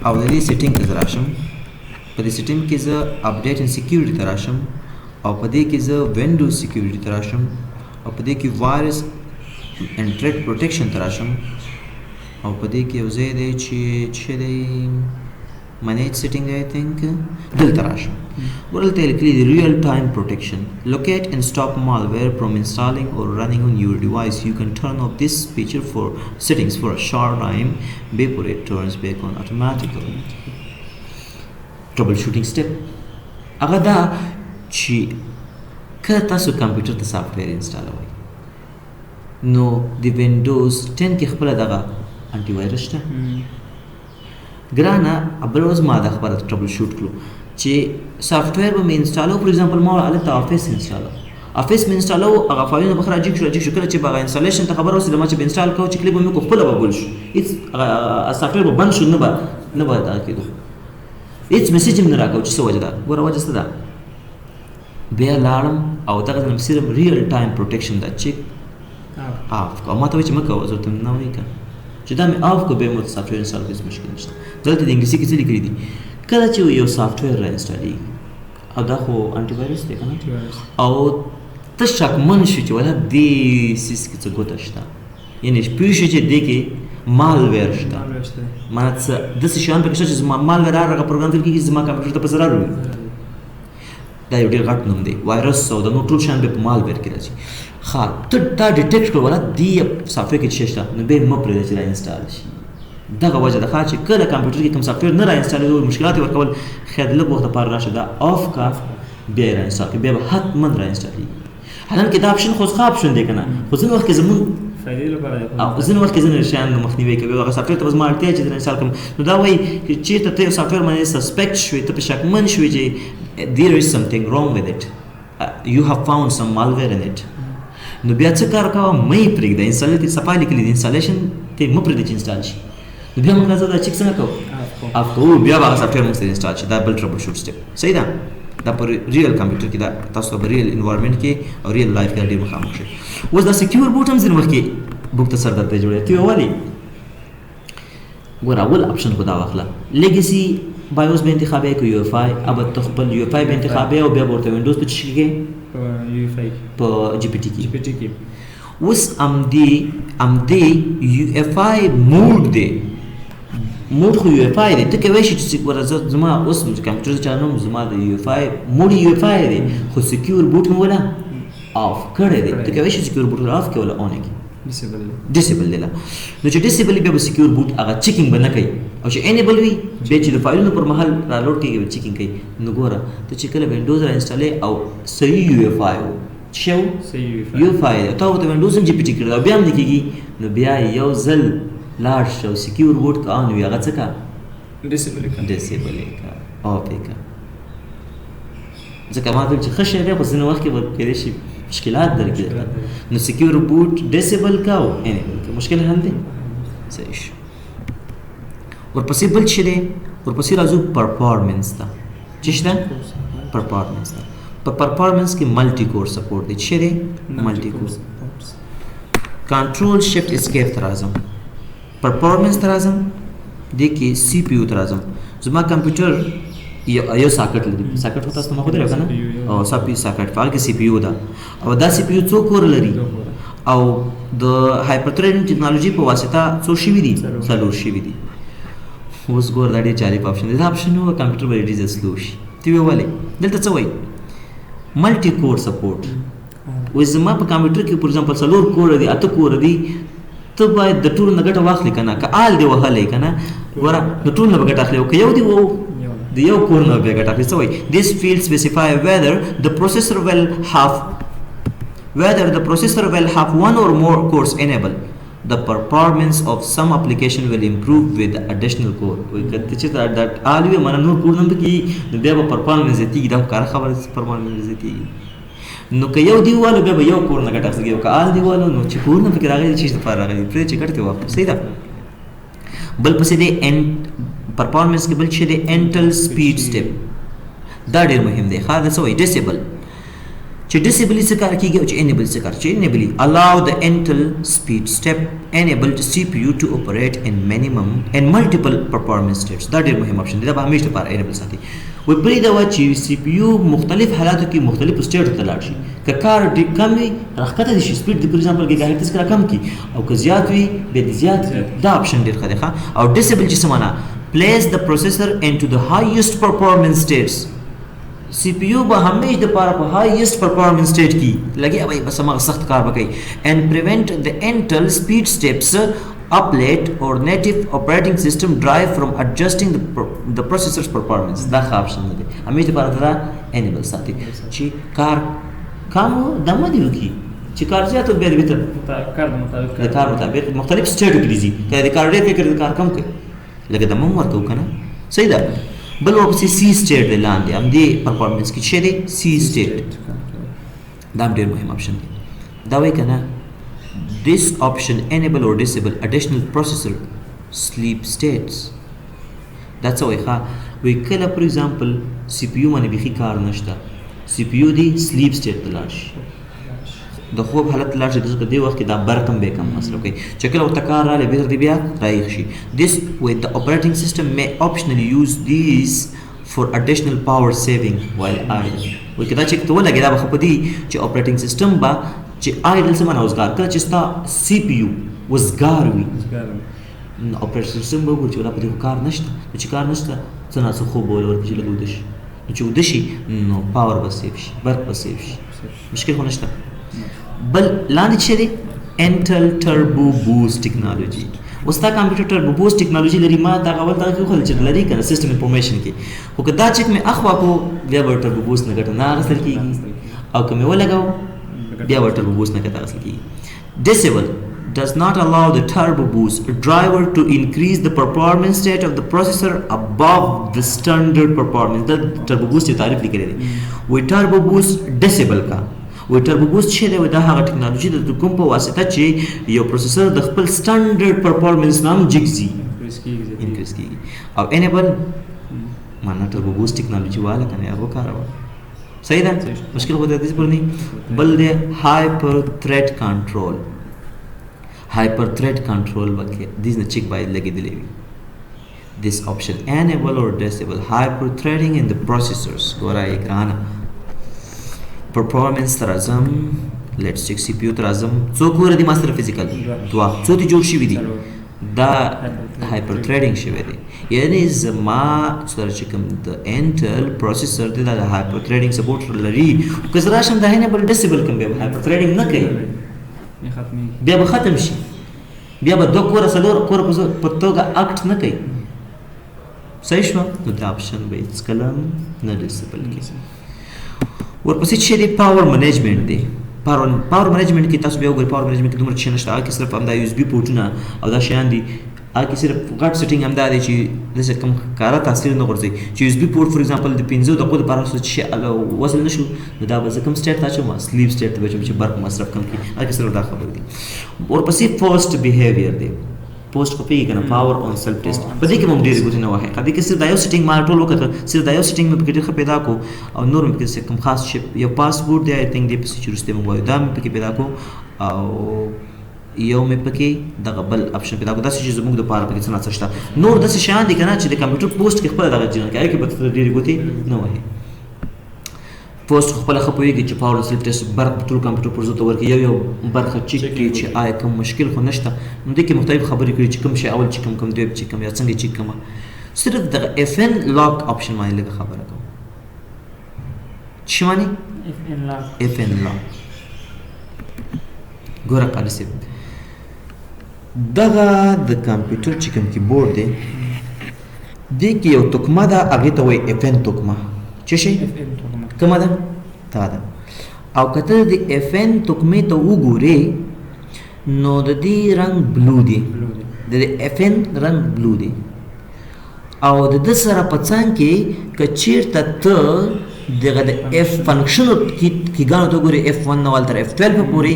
[SPEAKER 1] او د دې سیټینګ ته زه راشم په دې سیټینګ کې زه اپډیټ اینډ سیکیورټي ته راشم او په دې کې زه وینډوز سیکیورټي ته راشم او په دې کې وایرس اینډ تھریټ پروټیکشن ته راشم او په دې کې یو ځای دی چې دی manage setting I think دلته راشم ورلته لیکلي دی real time protection locate and stop malware from installing or running on your device you can turn off this feature for settings for a short time before it turns back on automatically troubleshooting step هغه دا چې که تاسو کمپیوټر ته سافټویر انسټالوئ نو د وینډوز 10 کې خپله دغه انټي وایرس شته ګرانه بل ورځ ما دا خبره ټربل شوټ کړو چې سافټویر به مې انسټالو فور ایگزامپل ما هلته افیس انسټالو افیس مې انسټالو هغه فایلونه به راجیک شو کله چې به هغه انسټالیشن ته خبر ورسېده ما چې به انسټال کوو چې کلیپ به مې کو خپله به ګل شو هېڅ سافټویر به بند شو نه به دا کېدو هېڅ میسیج هم نه راکوو چې څه وجه ده ګوره وجه څه ده بیا لاړم او دغه نه صرف ریل ټایم پروټیکشن دا چیک آف کو ما ته وایي چې مه کوه زه ورته نه وایي که چې دا مې آف کو بیا مو سافټویر انسټال کوي مشکل نشته دلته د انګلیسي کې څه لیکلي دي کله چې یو سافټویر را انسټالېږي او دا خو انټي وایرس دی که نه او ته شکمن شو چې ولا دې سیس کې څه ګوته شته یعنې پوه شو چې دې کې مالویر شته معنی څه داسې شیان پکې شته چې زما مالویر هغه پروګرام فیل کېږي زما کمپیوټر ته په ضرر وي دا یو ډېر غټ نوم دی وایرس او د نور ټول شیان به په مالویر کې راځي ښه ته دا ډیټیکټ کړه ولا دې سافټویر کې څه شته نو بیا یې مه پرېږده چې دا انسټال شي دغه وجه د چې کله کمپیوټر کې کوم سافټویر نه را انسټالوي مشکلات ورکول خیر لږ وخت لپاره راشه دا آف کا بیا را انسټال بیا حتما را انسټالوي حالانکه دا اپشن خو ښه اپشن دی کنه خو ځینې وخت کې زمون
[SPEAKER 2] فائدې لپاره دی
[SPEAKER 1] او ځینې وخت کې ځینې شیان مخنیوي کوي هغه سافټویر ته زما اړتیا چې انسټال کوم نو دا وایي چې چېرته ته یو سافټویر باندې سسپیکټ شوې ته په شکمن شوې چې there is something wrong with it you have found some malware in it نو بیا څه کار کوه مې پرېږده انسټال کې صفا لیکلي دي انسټالیشن ته مه پرېږده چې انسټال شي نو بیا موږ راځو دا چیک څنګه کوو اف کوو بیا به هغه سافټویر موږ سره انسټال شي دا بل ټربل شوټ سټپ صحیح ده دا پر ریل کمپیوټر کې دا تاسو په ریل انوایرنمنت کې او ریل لایف کې ډېر مخامخ شي اوس دا سکیور بوټ هم ځینې وخت کې بوک ته سر درته جوړوي ته ولې ګوره اول اپشن خو دا واخله لیګسي بایوس به انتخابې کو یو اف آی اب ته خپل یو اف آی به انتخابې او بیا ورته وینډوز په چی کې
[SPEAKER 2] یو اف آی
[SPEAKER 1] په جی پی ټی
[SPEAKER 2] کې
[SPEAKER 1] اوس ام دی یو اف آی موډ دی موډ خو یو اف آی دی ته کوي چې ورته زما اوس کمپیوټر چالوم زما د یو اف آی موډ یو اف آی دی خو سکیور بوټ مو ولا آف کړی دی ته کوي چې سکیور بوټ آف کې ولا اون کې ډیسیبل دی نو چې ډیسیبل بیا به سکیور بوټ هغه چیکینګ به نه کوي او چې انیبل وي بیا چې د فایلونو پر مهال را لوډ کېږي به چیکینګ کوي نو ګوره ته چې کله وینډوز را انسټالې او صحیح یو اف آی شو یو اف آی ته ورته وینډوز هم جی پی ټي کړی او بیا هم نه کېږي نو بیا یو ځل لاړ شو سکیور بوټ که آن وي هغه څه کا ډیسیبل یې کا آف یې کا ځکه ما ته چې ښه شی دی خو ځینې وخت کې به کېدای شي مشکلات درکې نو سکیور بوټ ډیسیبل کا او انیبل کا مشکل حل دی صحیح شو ورپسې بل څه دی ورپسې راځو پرفارمنس ته چې شته پرفارمنس ته په پرفارمنس کې ملټي کور سپورټ دی چې دی ملټي کور کنټرول شفت اسکیپ ته راځم پرفارمنس ته راځم دې کې سی پی یو ته راځم زما کمپیوټر یو ساکټ لري ساکټ خو تاسو ته مخ درو کنه او سپی ساکټ پاګه سی پی یو دا او دا سی پی یو څو کور لري او د هایپر تھریډینګ ټیکنالوژي په واسطه څو شي دي څلور شي دي اوس ګور دا ډېر جالب اپشن دی دا اپشن نو کمپیوټر باندې ډیزل سلو شي تی ویلې دلته څه وایي ملټي کور سپورټ وې زما په کمپیوټر کې فور ایگزامپل څلور کور دي اته کور دي ته باید د ټول نه ګټه واخلې کنه که آل دی وهلې کنه ګوره د ټول نه ګټه اخلې او که یو دی وو د یو کور نه بیا ګټه اخلې څه وایي this field specify whether the processor will have one or more cores enabled the performance of some application will improve with additional core وایي کته چې دا آل وي مانه نور کور نه کې بیا به پرفارمنس زیاتېږي دا کار خبره پرفارمنس زیاتېږي نو که یو دیوالو بیا به یو کور نه ګټه اخلي او که آل دیوالو نو چې کور نه پکې راغلی چیز لپاره راغلی پرې چې ګټه واخلو صحیح ده بل پسې دی پرفارمنس کې بل چې دی انټل سپیډ سټپ دا ډېر مهم دی ښه دا څه وایي ډیسیبل چې ډیسیبل څه کار کېږي او چې انیبل څه کار چې انیبل allow the intel speed step enabled CPU to operate in minimum and multiple performance states دا ډېر مهم اپشن دی دا به همیشه لپاره انیبل ساتي وایي بلې دا وایي چې سی پی یو مختلف حالاتو کې مختلفو سټیټو ته لاړ شي که کار کم وي راښکته دي شي سپیډ د فور ایگزامپل ګیګا هرټز کله کم کړي او که زیات وي بیا دې زیات کړي دا اپشن ډېر ښه دی ښه او ډیسیبل چې څه معنا place the processor into the highest performance states سی پی یو به همیشه د پاره په highest performance state کې لګي وای بس هغه سخت کار وکړي and prevent the intel speed steps update or native operating system drive from adjusting the processor's performance دا ښه اپشن دی همیشه د پاره دا enable ساتي چې کار کامو دمه دی وکړي چې کار زیاتو بیا د کار مطابق مختلف سټیټ کې دي کله د کار ډېر فکر د کار کم کوي لکه د مم ورته وکنه صحیح ده بل ورپسې سی سټیټ دی لاندې هم دې پرفارمنس کې چې دی سی سټیټ دا هم ډېر مهم اپشن دی دا وایي که نه this option enable or disable additional processor sleep states دا څه وایي ښه وایي کله فور ایگزامپل سی پی یو باندې بیخي کار نشته سی پی یو دی سلیپ سټیټ ته لاړ شي د خوب حالت لاړ شي ځکه دې وخت کې دا برق هم به کم مصرف کوي چې کله ورته کار راغلی بېرته دې بیا رایښ شي this way the operating system may optionally use these for additional power saving while idle وایي که دا چې ته ولګې دا به ښه په دي چې operating system به چې idle څه معنا وزګار کله چې ستا سی پی یو وزګار وي نو operating system به وګوري چې دا په دې کار نشته نو چې کار نشته څه ناڅه خوب به ورپسې لږ ویده شي نو چې ویده شي نو پاور به سیف شي برق به سیف شي مشکل خو نشته بل لاندې چې دی انټل ټربو بوست ټیکنالوژي اوس دا کمپیوټر ټربو بوست ټیکنالوژي لري ما دا اول دا خو چې لري کنه سیستم انفارمیشن کې خو که دا چک مې اخوا کو بیا به ټربو بوست نه ګټه نه اخیستل کېږي او که مې ولګاو بیا به ټربو بوست نه ګټه اخیستل کېږي. disable does not allow the turbo boost driver to increase the performance state of the processor above the standard performance. the turbo boost یو تعریف لیکلی دی وی turbo boost disable کا وی turbo boost چې دی دا هغه ټیکنالوژي د کوم په واسطه چې یو پروسیسر د خپل standard performance نام جګزي انکریز کیږي او enable معنا turbo boost ټیکنالوژي والا کنه هغه کاروه صحیح ده مشکل خو د دې پر نه بل دی hyper thread control وکړي these نه چیک باید لګیدلې وي. this option enable or disable hyper threading in the processors ګوره اکران performance ترازم let's check CPU ترازم څو ګوره دي ماستر فزیکل دوا څو دي جوړ شي دي دا هایپر تھریډینګ شوی دی یعنی زما سره چې کوم د انټل پروسیسر دی دا هایپر تھریډینګ سپورټ لري که زه راشم دا نه بل ډیسیبل کوم بیا هایپر تھریډینګ نه کوي بیا به ختم شي بیا به دوه کوره څلور کوره په توګه اکټ نه کوي صحیح شو نو دا اپشن به هیڅ کله نه ډیسیبل کیږي. ورپسې چې دی پاور منیجمنت دی پاور منیجمنت کې تاسو بیا وګورئ پاور منیجمنت کې دومره څه نشته هغه کې صرف همدا یو اس بي پورټونه او دا شیان دي هغه کې صرف غټ سیټینګ همدا دی چې داسې کوم کاره تاثیر نه غورځوي چې یو اس بي پورټ فور ایگزامپل د 15 دقیقو لپاره چې وصل نه شو نو دا به زه کوم سټیټ ته اچوم سلیپ سټیټ ته به اچوم چې برق مصرف کم کړي هغه کې صرف دا خبرې دي. ورپسې فورسټ بیهیویر دی پوسټ کو پیږي کنه پاور اون سیلف ټیسټ په دې کې هم ډېرې ګوتې نه وایي په دې کې صرف دا یو سیټینګ ما ټول وکړه صرف دا یو سیټینګ مې پکې ډېر ښه پیدا کو او نور مې پکې کوم خاص شي یو پاسورډ دی آی تھنک دې پسې چې وروسته موږ وایو دا مې پکې پیدا کو او یو مې پکې دغه بل اپشن پیدا کو داسې چې زموږ دپاره پکې څه نه څه شته نور داسې شیان دي که نه چې د کمپیوټر پوسټ کې خپله دغه جنرال کې هغې کې به ډېرې ګوتې نه وایي. پوسټ خپله ښه پوهېږي چې پاور سیلف ټیسټ برق ټول کمپیوټر پرزو ته ورکړي یو برخه چیک کړي چې آیا کوم مشکل خو نشته نو دې کې مختلف خبرې کړي چې کوم شی اول چیک کوم دویم چیک کوم یا څنګه چیک کوم صرف دغه اف ان لاک اپشن باندې لږه خبره کوم چې معنی اف ان لاک ګوره قاضي صاحب دغه د کمپیوټر چې کوم کیبورډ دی دې کې یو تکمه ده هغې ته وایي اف ان تکمه څه شی کومه ده تا ده او که ته د اف ان تکمې ته وګورې نو د دې رنګ بلو دی د اف ان رنګ بلو دی او د ده سره په څنګ کې که چېرته ته دغه د اف فنکشنو کیګانو ته وګورې اف 1 نه ول تر اف 12 پورې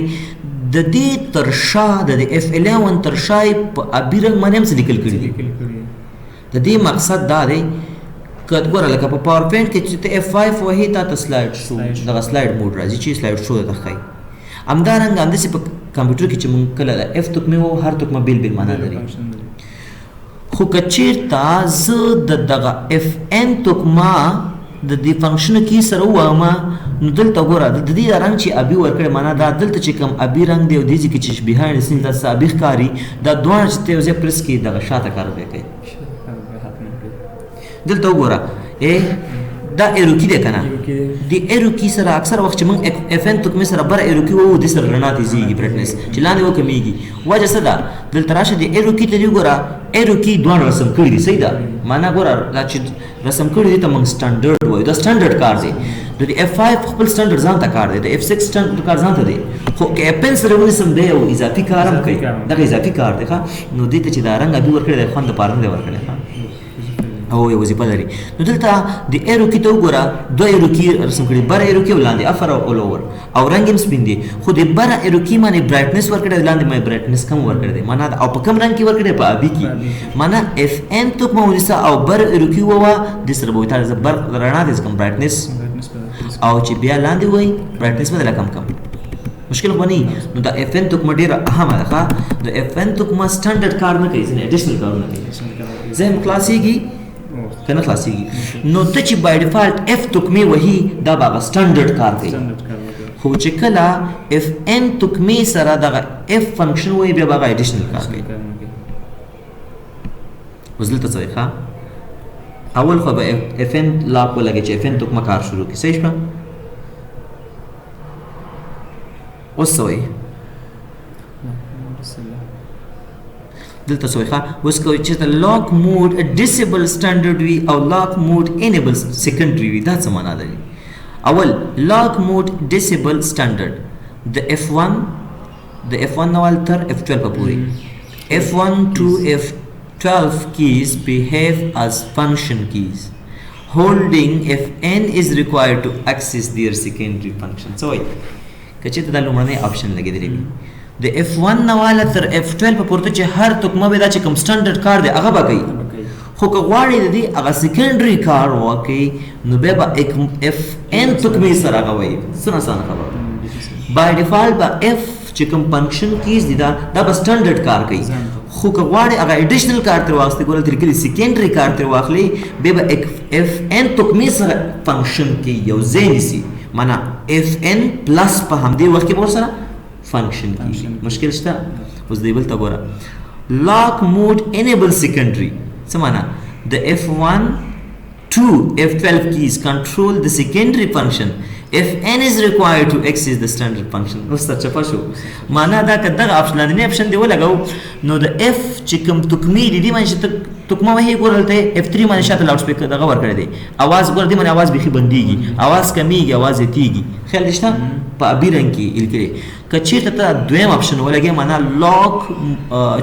[SPEAKER 1] د دې تر شا د اف 11 تر شا یې په ابي رنګ باندې هم څه لیکل کړي دي د دې مقصد دا دی که ګوره لکه په پاور پوینټ کې چې ته اف 5 وهې تا ته سلایډ شو دغه سلایډ موډ راځي چې سلایډ شو درته ښایي همدارنګه همداسې په کمپیوټر کې چې مونږ کله د اف تکمې وو هر تکمه بیل بیل معنا لري خو که چېرته زه د دغه اف ان تکمه د دې فنکشنو کې سره ووایم نو دلته ګوره د دې رنګ چې ابي ورکړی معنا دا دلته چې کوم ابي رنګ دی او دې ځای کې چې بیهایند سین دا ابي ښکاري دا دواړه چې ته یو ځای پرس کړي دغه شاته کار دی کوي دلته وګوره دا ایروکی دی که نه د ایروکی سره اکثر وخت چې موږ اف ان تکمې سره بره ایروکی ووو دې سره رڼا تیزېږي برایټنس چې لاندې وکمیږي وجه څه ده دلته راشه د ایروکی ته دې وګوره ایروکی دواړه رسم کړي دي صحیح ده معنا ګوره دا چې رسم کړي دي ته موږ سټنډرډ وایو دا سټنډرډ کار دی د اف 5 خپل سټنډرډ ځان ته کار دی د اف 6 سټنډرډ کار ځان ته دی خو که اف ان سره ونیسم دی یو اضافي کار هم کوي دغه اضافي کار دی ښه نو دې ته چې دا رنګ ابي ورکړی دی خوند دپاره نه دی ورکړی ښه او یو وظیفه لري نو دلته د ایروکی ته وګوره دوه ایروکی رسم کړي بره ایروکی او لاندې افر او اولور او رنګ هم سپین دی خو د بره ایروکی باندې برایټنس ورکړی لاندې باندې برایټنس کم ورکړی دی معنا او په کم رنګ کې ورکړی په ابي کې معنا اف ان تکمه ونیسه او بره ایروکی ووه د سره به وایي بر رڼا دی کم برایټنس او چې بیا لاندې وایي برایټنس به کم کم مشکل خو نه نو دا اف ان تکمه ډېره اهمه ده د اف ان تکمه سټنډرډ کار نه کوي ځینې اډیشنل کارونه کوي ځین خلاصېږي کنه خلاصېږي نو ته چې بای ډیفالټ اف تکمې وهي دا به هغه سټنډرډ کار کوي خو چې کله اف ان تکمې سره دغه اف فنکشن وایي بیا به هغه اډیشنل کار کوي اوس دلته څه وایي ښه اول خو به اف ان لاک ولګي چې اف ان تکمه کار شروع کړي صحیح شوه اوس څه وایي دلته سوې ښه اوس کوي چې د لاک موډ ډیسیبل سټانډرډ وي او لاک موډ انیبل سیکنډري وي. دا څه معنا لري؟ اول لاک موډ ډیسیبل سټانډرډ د F1 نوال تر F12 پورې F1 to F12 keys behave as function keys holding Fn is required to access their secondary function. So کچې ته د لومړنۍ آپشن لګېدلی وي د F1 نواله تر F12 پورته چې هر تکمه به دا چې کوم سټانډرډ کار دی هغه به کوي خو که غواړي د دې هغه سیکنډري کار وکړي نو بیا به Fn تکمې سره هغه وایي څونه اسانه خبره بای ډیفالټ به F چې کوم فنکشن کیز دي دا به سټانډرډ کار کوي خو که غواړي هغه اډیشنل کار تر واخلي ګوره تر کلی سیکنډري کار تر واخلي بیا به Fn تکمې سره فنکشن کې یو ځای نیسي معنا Fn پلس په همدې وخت کې به ورسره فنکشن کیږي مشکل شته اوس دی بل ته ګوره لاک موډ انیبل سیکنډري څه معنا د F1 to F12 keys control the secondary function Fn is required to access the standard function. اوس څه چپه شو معنا دا که دغه آپشن لاندې آپشن دی ولګو نو د F چې کوم تکمې دي دې باندې چې تکمه وهي ګورل ته F3 باندې شاته لاوډ سپیکر دغه ورکړی دی اواز ګور دې باندې اواز بيخي بنديږي اواز کمیږي اواز زیاتیږي خیال نشته په ابي رنګ کې الکري کچې ته دویم آپشن ولګي معنا لاک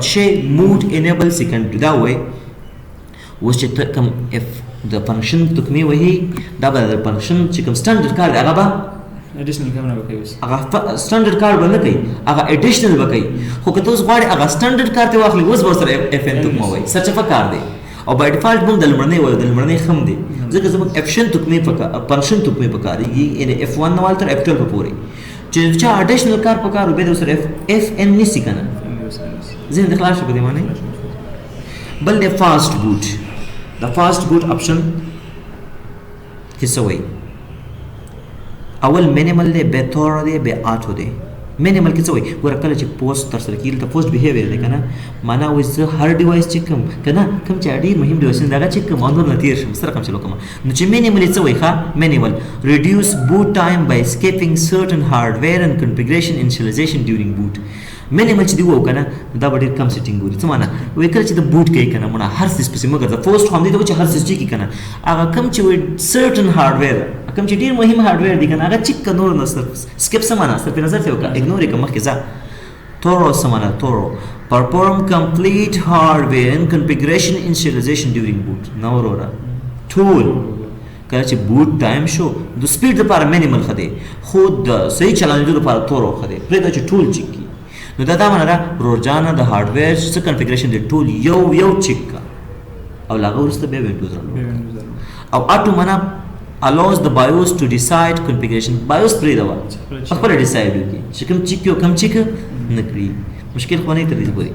[SPEAKER 1] چې موډ انیبل سیکنډري دا وای اوس چې کوم F د فنکشن تکمې وهي دا به د فنکشن چې کوم سټانډرډ کار دی هغه به
[SPEAKER 2] اډیشنل کار نه وکوي
[SPEAKER 1] هغه سټانډرډ کار به نه کوي هغه اډیشنل به کوي خو که تاسو غواړئ هغه سټانډرډ کار ته واخلي اوس به ورسره Fn تکمه وایي سرچپه کار دی او بای ډیفالټ موږ د لومړنۍ خم دی ځکه زموږ فنکشن تکمې پکارېږي یعنې F1 نوال تر F12 پورې چې چا اډیشنل کار پکار وي بیا د ورسره Fn نیسي که نه ذهن دې خلاص شو په دې معنی بل دی فاسټ بوټ د فاسټ بوټ آپشن کې څه وایي اول مینیمل دی بیا تھورو دی بیا آټو دی مینیمل کې څه وایي ګوره کله چې پوسټ ترسره کېږي دلته پوسټ بیهیویر دی که نه معنا وایي زه هر ډیوایس چې کوم که نه کوم چې ډېر مهم ډیوایسونه دي هغه چې کوم انور نه تېر شم څه رقم چلو کوم نو چې مینیمل یې څه وایي ښه مینیمل reduce boot time by skipping certain hardware and configuration initialization during boot مینیمل چې دی وو کنه دا به ډېر کم سیټینګ ګوري څه معنا وایي کله چې د بوټ کوي کنه مونږ هر څه پسې مګر د فوسټ هم دی چې هر څه چې کنه هغه کم چې وایي سرټن هارډویر کم چې ډېر مهم هارډویر دی کنه هغه چې نور نه سکپ څه معنا صرف نظر ته وکړه اګنور یې کوم مخکې ځه تورو څه معنا تورو perform complete hardware and configuration initialization during boot نو وروره ټول کله چې بوټ ټایم شو د سپیډ لپاره مینیمل خدي خو د صحیح چلانېدو لپاره تورو خدي پرې دا چې ټول چیک کی نو دا معنا را روزانه د هارډویر څه کنفیګریشن دی ټول یو چیک کا او لاغه ورسته به وینډوز راو او اټو معنا allows the BIOS to decide configuration BIOS پرې دا خپل ډیسایډ وکړي چې کوم چیک یو کم چیک نه کړی مشکل خو نه تر دې پورې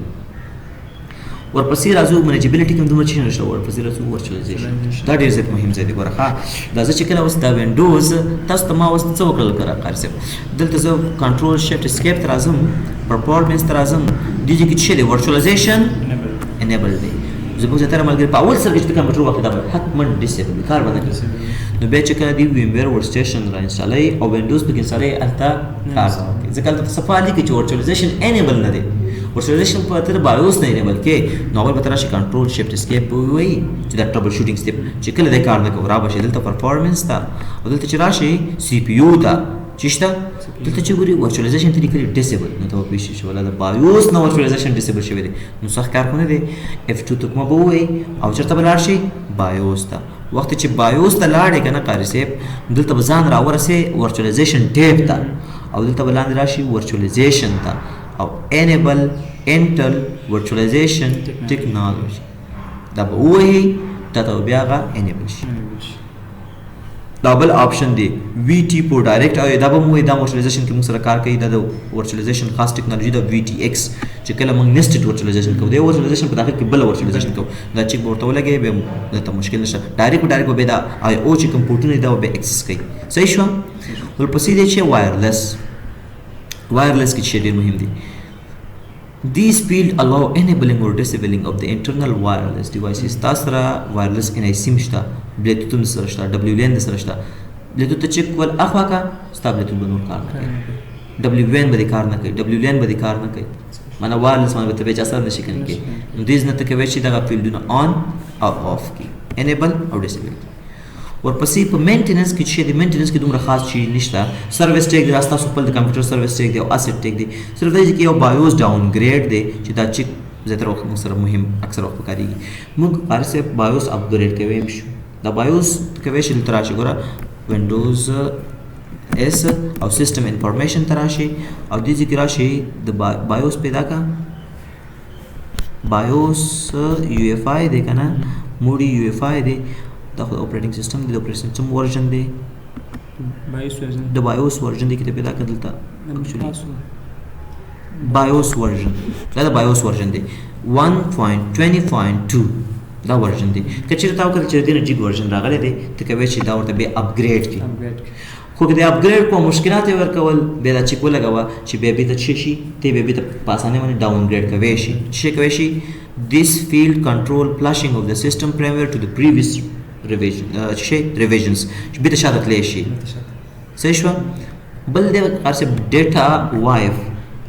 [SPEAKER 1] ورپسې راځو منیجبیلیټي کوم دومره چې نشته ورپسې راځو ورچوالایزیشن دا ډېر زیات مهم ځای دی ګوره ښه دا زه چې کله اوس دا وینډوز تاسو ته ما اوس څه وکړل که قاري صاحب دلته زه کنټرول شفټ اسکیپ ته راځم پرفارمنس ته راځم دې ځای کې څه دی ورچوالایزیشن انیبل دی زموږ زیاتره ملګري په اول سر کې چې د کمپیوټر واخلي دا به حتما ډسیبل وي کار به نه کوي نو بیا چې کله دې ویمویر ورکسټیشن را انسټالوي او وینډوز پکې انسټالوي هلته کار نه کوي ځکه هلته صفحه لیکي چې ورچوالایزیشن انیبل نه دی ورچوالایزیشن په تر بایوس نه انیبل کې نو هغوی به ته راشي کنټرول شفټ اسکیپ ووایي چې دا ټربل شوټینګ سټیپ چې کله دی کار نه کوي را به شي دلته پرفارمنس ته او دلته چې راشي سی پی یو ته چې شته دلته چې ګوري ورچوالایزیشن ته لیکلي ډسیبل نو ته به پوه شي چې ولا د بایوس نه ورچوالایزیشن ډسیبل شوی دی نو سخت کار خو نه دی F2 تکمه به ووایي او چېرته به لاړ شي بایوس ته وخت چې بایوس ته لاړې که نه قاري صاحب دلته به ځان راورسې ورچوالایزیشن ټیب ته او دلته به لاندې راشي ورچوالایزیشن ته او انیبل انټل ورچوالایزیشن ټیکنالوژي دا به ووایي دا ته بیا هغه انیبل شي دا بل آپشن دی وی ټي پور ډایرکټ او دا به مو دا ورچوالایزیشن کې موږ سره کار کوي دا د ورچوالایزیشن خاص ټیکنالوژي د وی ټي ایکس چې کله موږ نیسټډ ورچوالایزیشن کوو د ورچوالایزیشن په داخل کې بل ورچوالایزیشن کوو دا چې ورته ولګي به ته مشکل نشه ډایرکټ به دا او چې کمپیوټر دا به اکسس کوي صحیح شو ورپسې دی چې وایرلیس کې چې ډېر مهم دی These fields allow enabling or disabling of the internal wireless devices. تاسو سره wireless NIC مشته بلوتوث هم سره شته WLAN سره شته بلوتوث ته چیک ول اخوا کا ستا بلوتوث به نور کار نه کوي WLAN به کار نه کوي WLAN به کار نه کوي معنا وایرلس باندې ته به اثر نشي کوي نو دې نه ته کوي چې دا فیلډونه آن او آف کی انیبل او ډیسیبل ورپسې په مینټیننس کې چې د مینټیننس کې دومره خاص شي نشته سروس ټیک د راستا سپل د کمپیوټر سروس ټیک دی او اسید ټیک دی صرف دا چې یو بایوس ډاون ګریډ دی چې دا چې زیاتره وخت موږ سره مهم اکثر وخت کاریږي موږ ارسه بایوس اپګریډ کوي شو دا بایوس کوي چې تر راشي ګوره وینډوز اس او سیستم انفارمیشن تر راشي او دې ذکر راشي د بایوس پیدا کا بایوس یو اف آی دی کنه موډي یو اف آی دی دا اپریټینګ سیستم دی اپریټینګ سیستم ورژن دی د بایوس ورژن دی کې پیدا کړل تا بایوس ورژن دا د بایوس ورژن دی 1.20.2 دا ورژن دی کچې تاسو کله چې دینه جګ ورژن راغلی دی ته کوي چې دا ورته به اپګریډ کی خو که د اپګریډ په مشکلات ورکول به دا چې کو لګوا چې به د شي ته به د پاسانه باندې ډاون ګریډ کوي شي چې کوي شي this field control flushing of the system prior to the previous revisions به شاته تللی شي صحیح شو بل د ارسه ډیټا وایف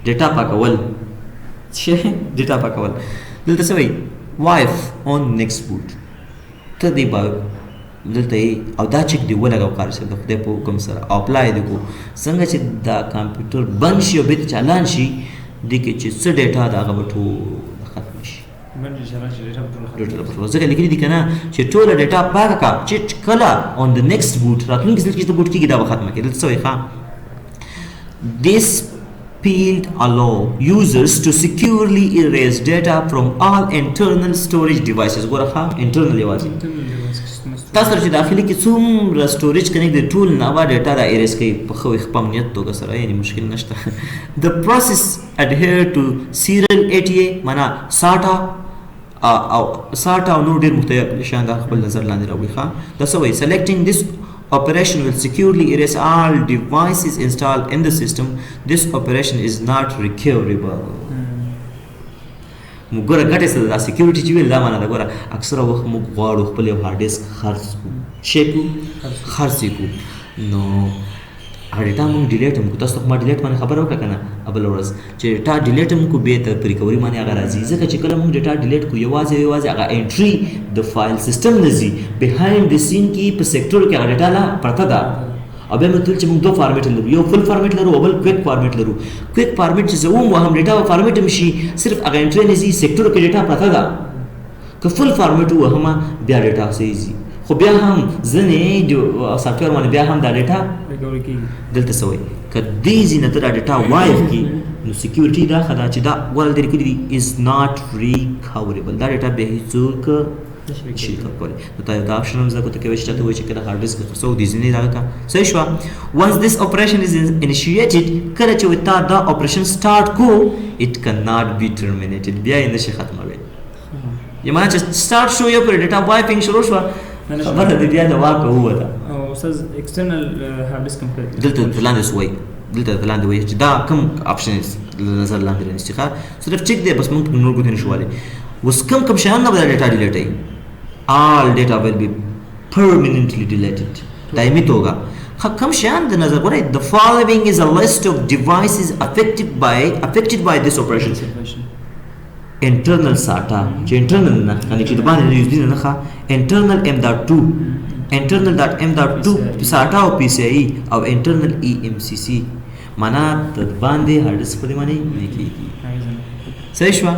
[SPEAKER 1] ډیټا پاکول چې ډیټا پاکول دلته څه وایي وایف on next boot ته دی با دلته او دا چک دی ولګو کار څه د خدای په حکم سره اپلای دی کو څنګه چې دا کمپیوټر بند شي او به چالان شي د کې چې څه ډیټا دا غوټو ختم شي ډیټا ځکه لیکلي دي کنه چې ټول ډیټا پاک کا چې کله on the next boot راتلونکي ځل چې د بوت کېږي دا ختمه کېدل څه وي ښا this field allow users to securely erase data from all internal storage devices ګوره internal یوازې تاسو چې داخلي کې څومره سټوریج کنیکټ دی ټول ناوا ډیټا دا ایریز کوي په خو خپمنیت توګه سره یعنی مشکل نشته the process adhere to serial ATA معنا SATA او SATA او نور ډیر مختلف شان دا خپل نظر لاندې راوړي ښا دا څه وایي selecting this operation will securely erase all devices installed in the system. This operation is not recoverable. مګوره ګټه څه دا سکیورټي چې ویل دا معنا دا ګوره اکثره وخت موږ غواړو خپل یو هارد ډیسک خرڅ کو نو ډیټا موږ ډیلیټ هم کو تاسو ما ډیلیټ باندې خبر وکړه کنه ابل ورځ چې ډیټا ډیلیټ هم کو به ته ریکوري باندې هغه راځي ځکه چې کله موږ ډیټا ډیلیټ کو یوازې هغه انټری د فایل سیستم نزي بیهایند د سین کې په سیکټور کې هغه ډیټا لا پرته ده او به مطلب چې موږ دوه فارمیټ لرو یو فل فارمیټ لرو او بل کویک فارمیټ لرو کویک فارمیټ چې زوم وهم ډیټا فارمیټ مشي صرف هغه انټری نزي سیکټور کې ډیټا پرته ده که فل فارمیټ وهم بیا ډیټا سيزي خو بیا هم ځنې د سافټویر باندې بیا هم دا ډیټا دلته سوي کدی زینه تر ډیټا وایف کی نو سکیورټي دا خدا چې دا ورل درې کړی از ناٹ ریکاوربل دا ډیټا به هیڅوک شي کولی نو دا دا آپشن هم زه کوته کوي چې ته وایي چې کله هارد ډیسک څو دي زینې راکا صحیح شو once this operation is initiated کله چې وتا دا operation start کو it cannot be terminated بیا یې نشي ختموي یمه چې start شو یو پر ډیټا وایپینګ شروع شو خبره دې بیا دا واقع وته
[SPEAKER 2] او استاد ایکسټرنل هارد ډیسک کمپیوټر
[SPEAKER 1] دلته لاندې سوي دلته لاندې وایي چې دا کوم آپشن نظر لاندې رانیسي ښه صرف چک دی بس موږ نور کوته نشواله وس کوم شان نه بدل ډیټا ډیلیټ ای all data will be permanently deleted دایمي توګه کوم شان د نظر غوړي the following is a list of devices affected by this operation internal SATA چې internal نه یعنی چې د باندې یوز دي نه ښه internal M.2 internal.m.2 SATA او PCIe او internal EMCC معنا د باندې هارد ډیسک په باندې نه کیږي صحیح شو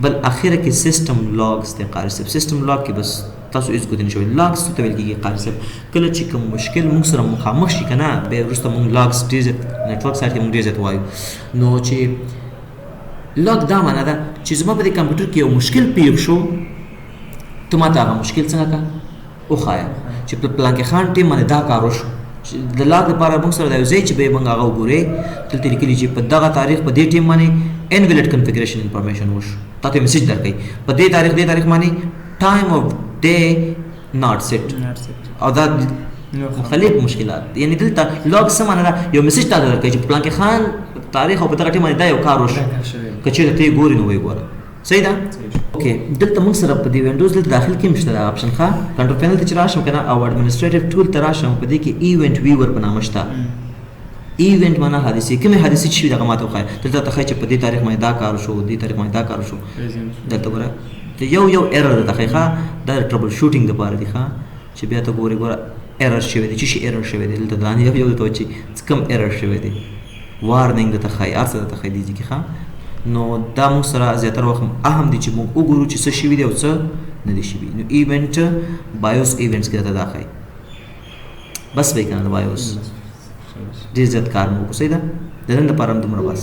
[SPEAKER 1] بل اخره کې سیستم لاګز ته قاری صاحب سیستم لاګ کې بس تاسو هیڅ کوی نه شوی لاګز ته ویل کېږي قاری صاحب کله چې کوم مشکل موږ سره مخامخ شي کنه به ورسته موږ لاګز ډیزه نتورک سره موږ ډیزه وایو نو چې لاګ دا معنا ده چې زما په دې کمپیوټر کې یو مشکل پیښ شو ته ما دا مشکل څنګه کا او خایا چې په پلان کې خان ټیم باندې دا کار وشو د لاګ لپاره موږ سره دا ځای چې به موږ هغه وګورې تلته لیکلي چې په دغه تاریخ په دې ټیم باندې invalid configuration information وشو تاسو میسج درکې په دې تاریخ باندې time of day not set او دا مختلف مشکلات یعنی دلته لاګ سمانه یو میسج تاسو درکې چې پلان کې خان تاریخ او په دغه ټیم باندې دا یو کار وشو کچې ته ګوري نو وی ګوره صحیح ده اوکې دلته موږ سره په دې وینډوز دلته داخل کې مشته دا آپشن ښه کنټرول پینل ته راشم کنه او اډمنستریټیو ټول ته راشم په دې کې ایونت ویور په نامه شته ایونت معنا حادثه کومه حادثه چې دغه ماته وخای دلته ته چې په دې تاریخ باندې دا کار شو دې تاریخ باندې دا کار شو دلته ګوره ته یو ایرر ده ښه دا ټربل شوټینګ د پاره دی ښه چې بیا ته ګوره ایرر شوی دی چې ایرر شوی دی دلته دا نه یو ته چې کم ایرر شوی دی وارنینګ د تخای ارڅ د تخای دی چې ښه نو دا موږ سره زیاتره وخت اهم دي چې موږ وګورو چې څه شوی دی او څه نه دی شوی نو ایونت بایوس ایونټس کې دا ښه بس به کنه بایوس ډیر زیات کار مو کوي دا د نن لپاره هم دومره بس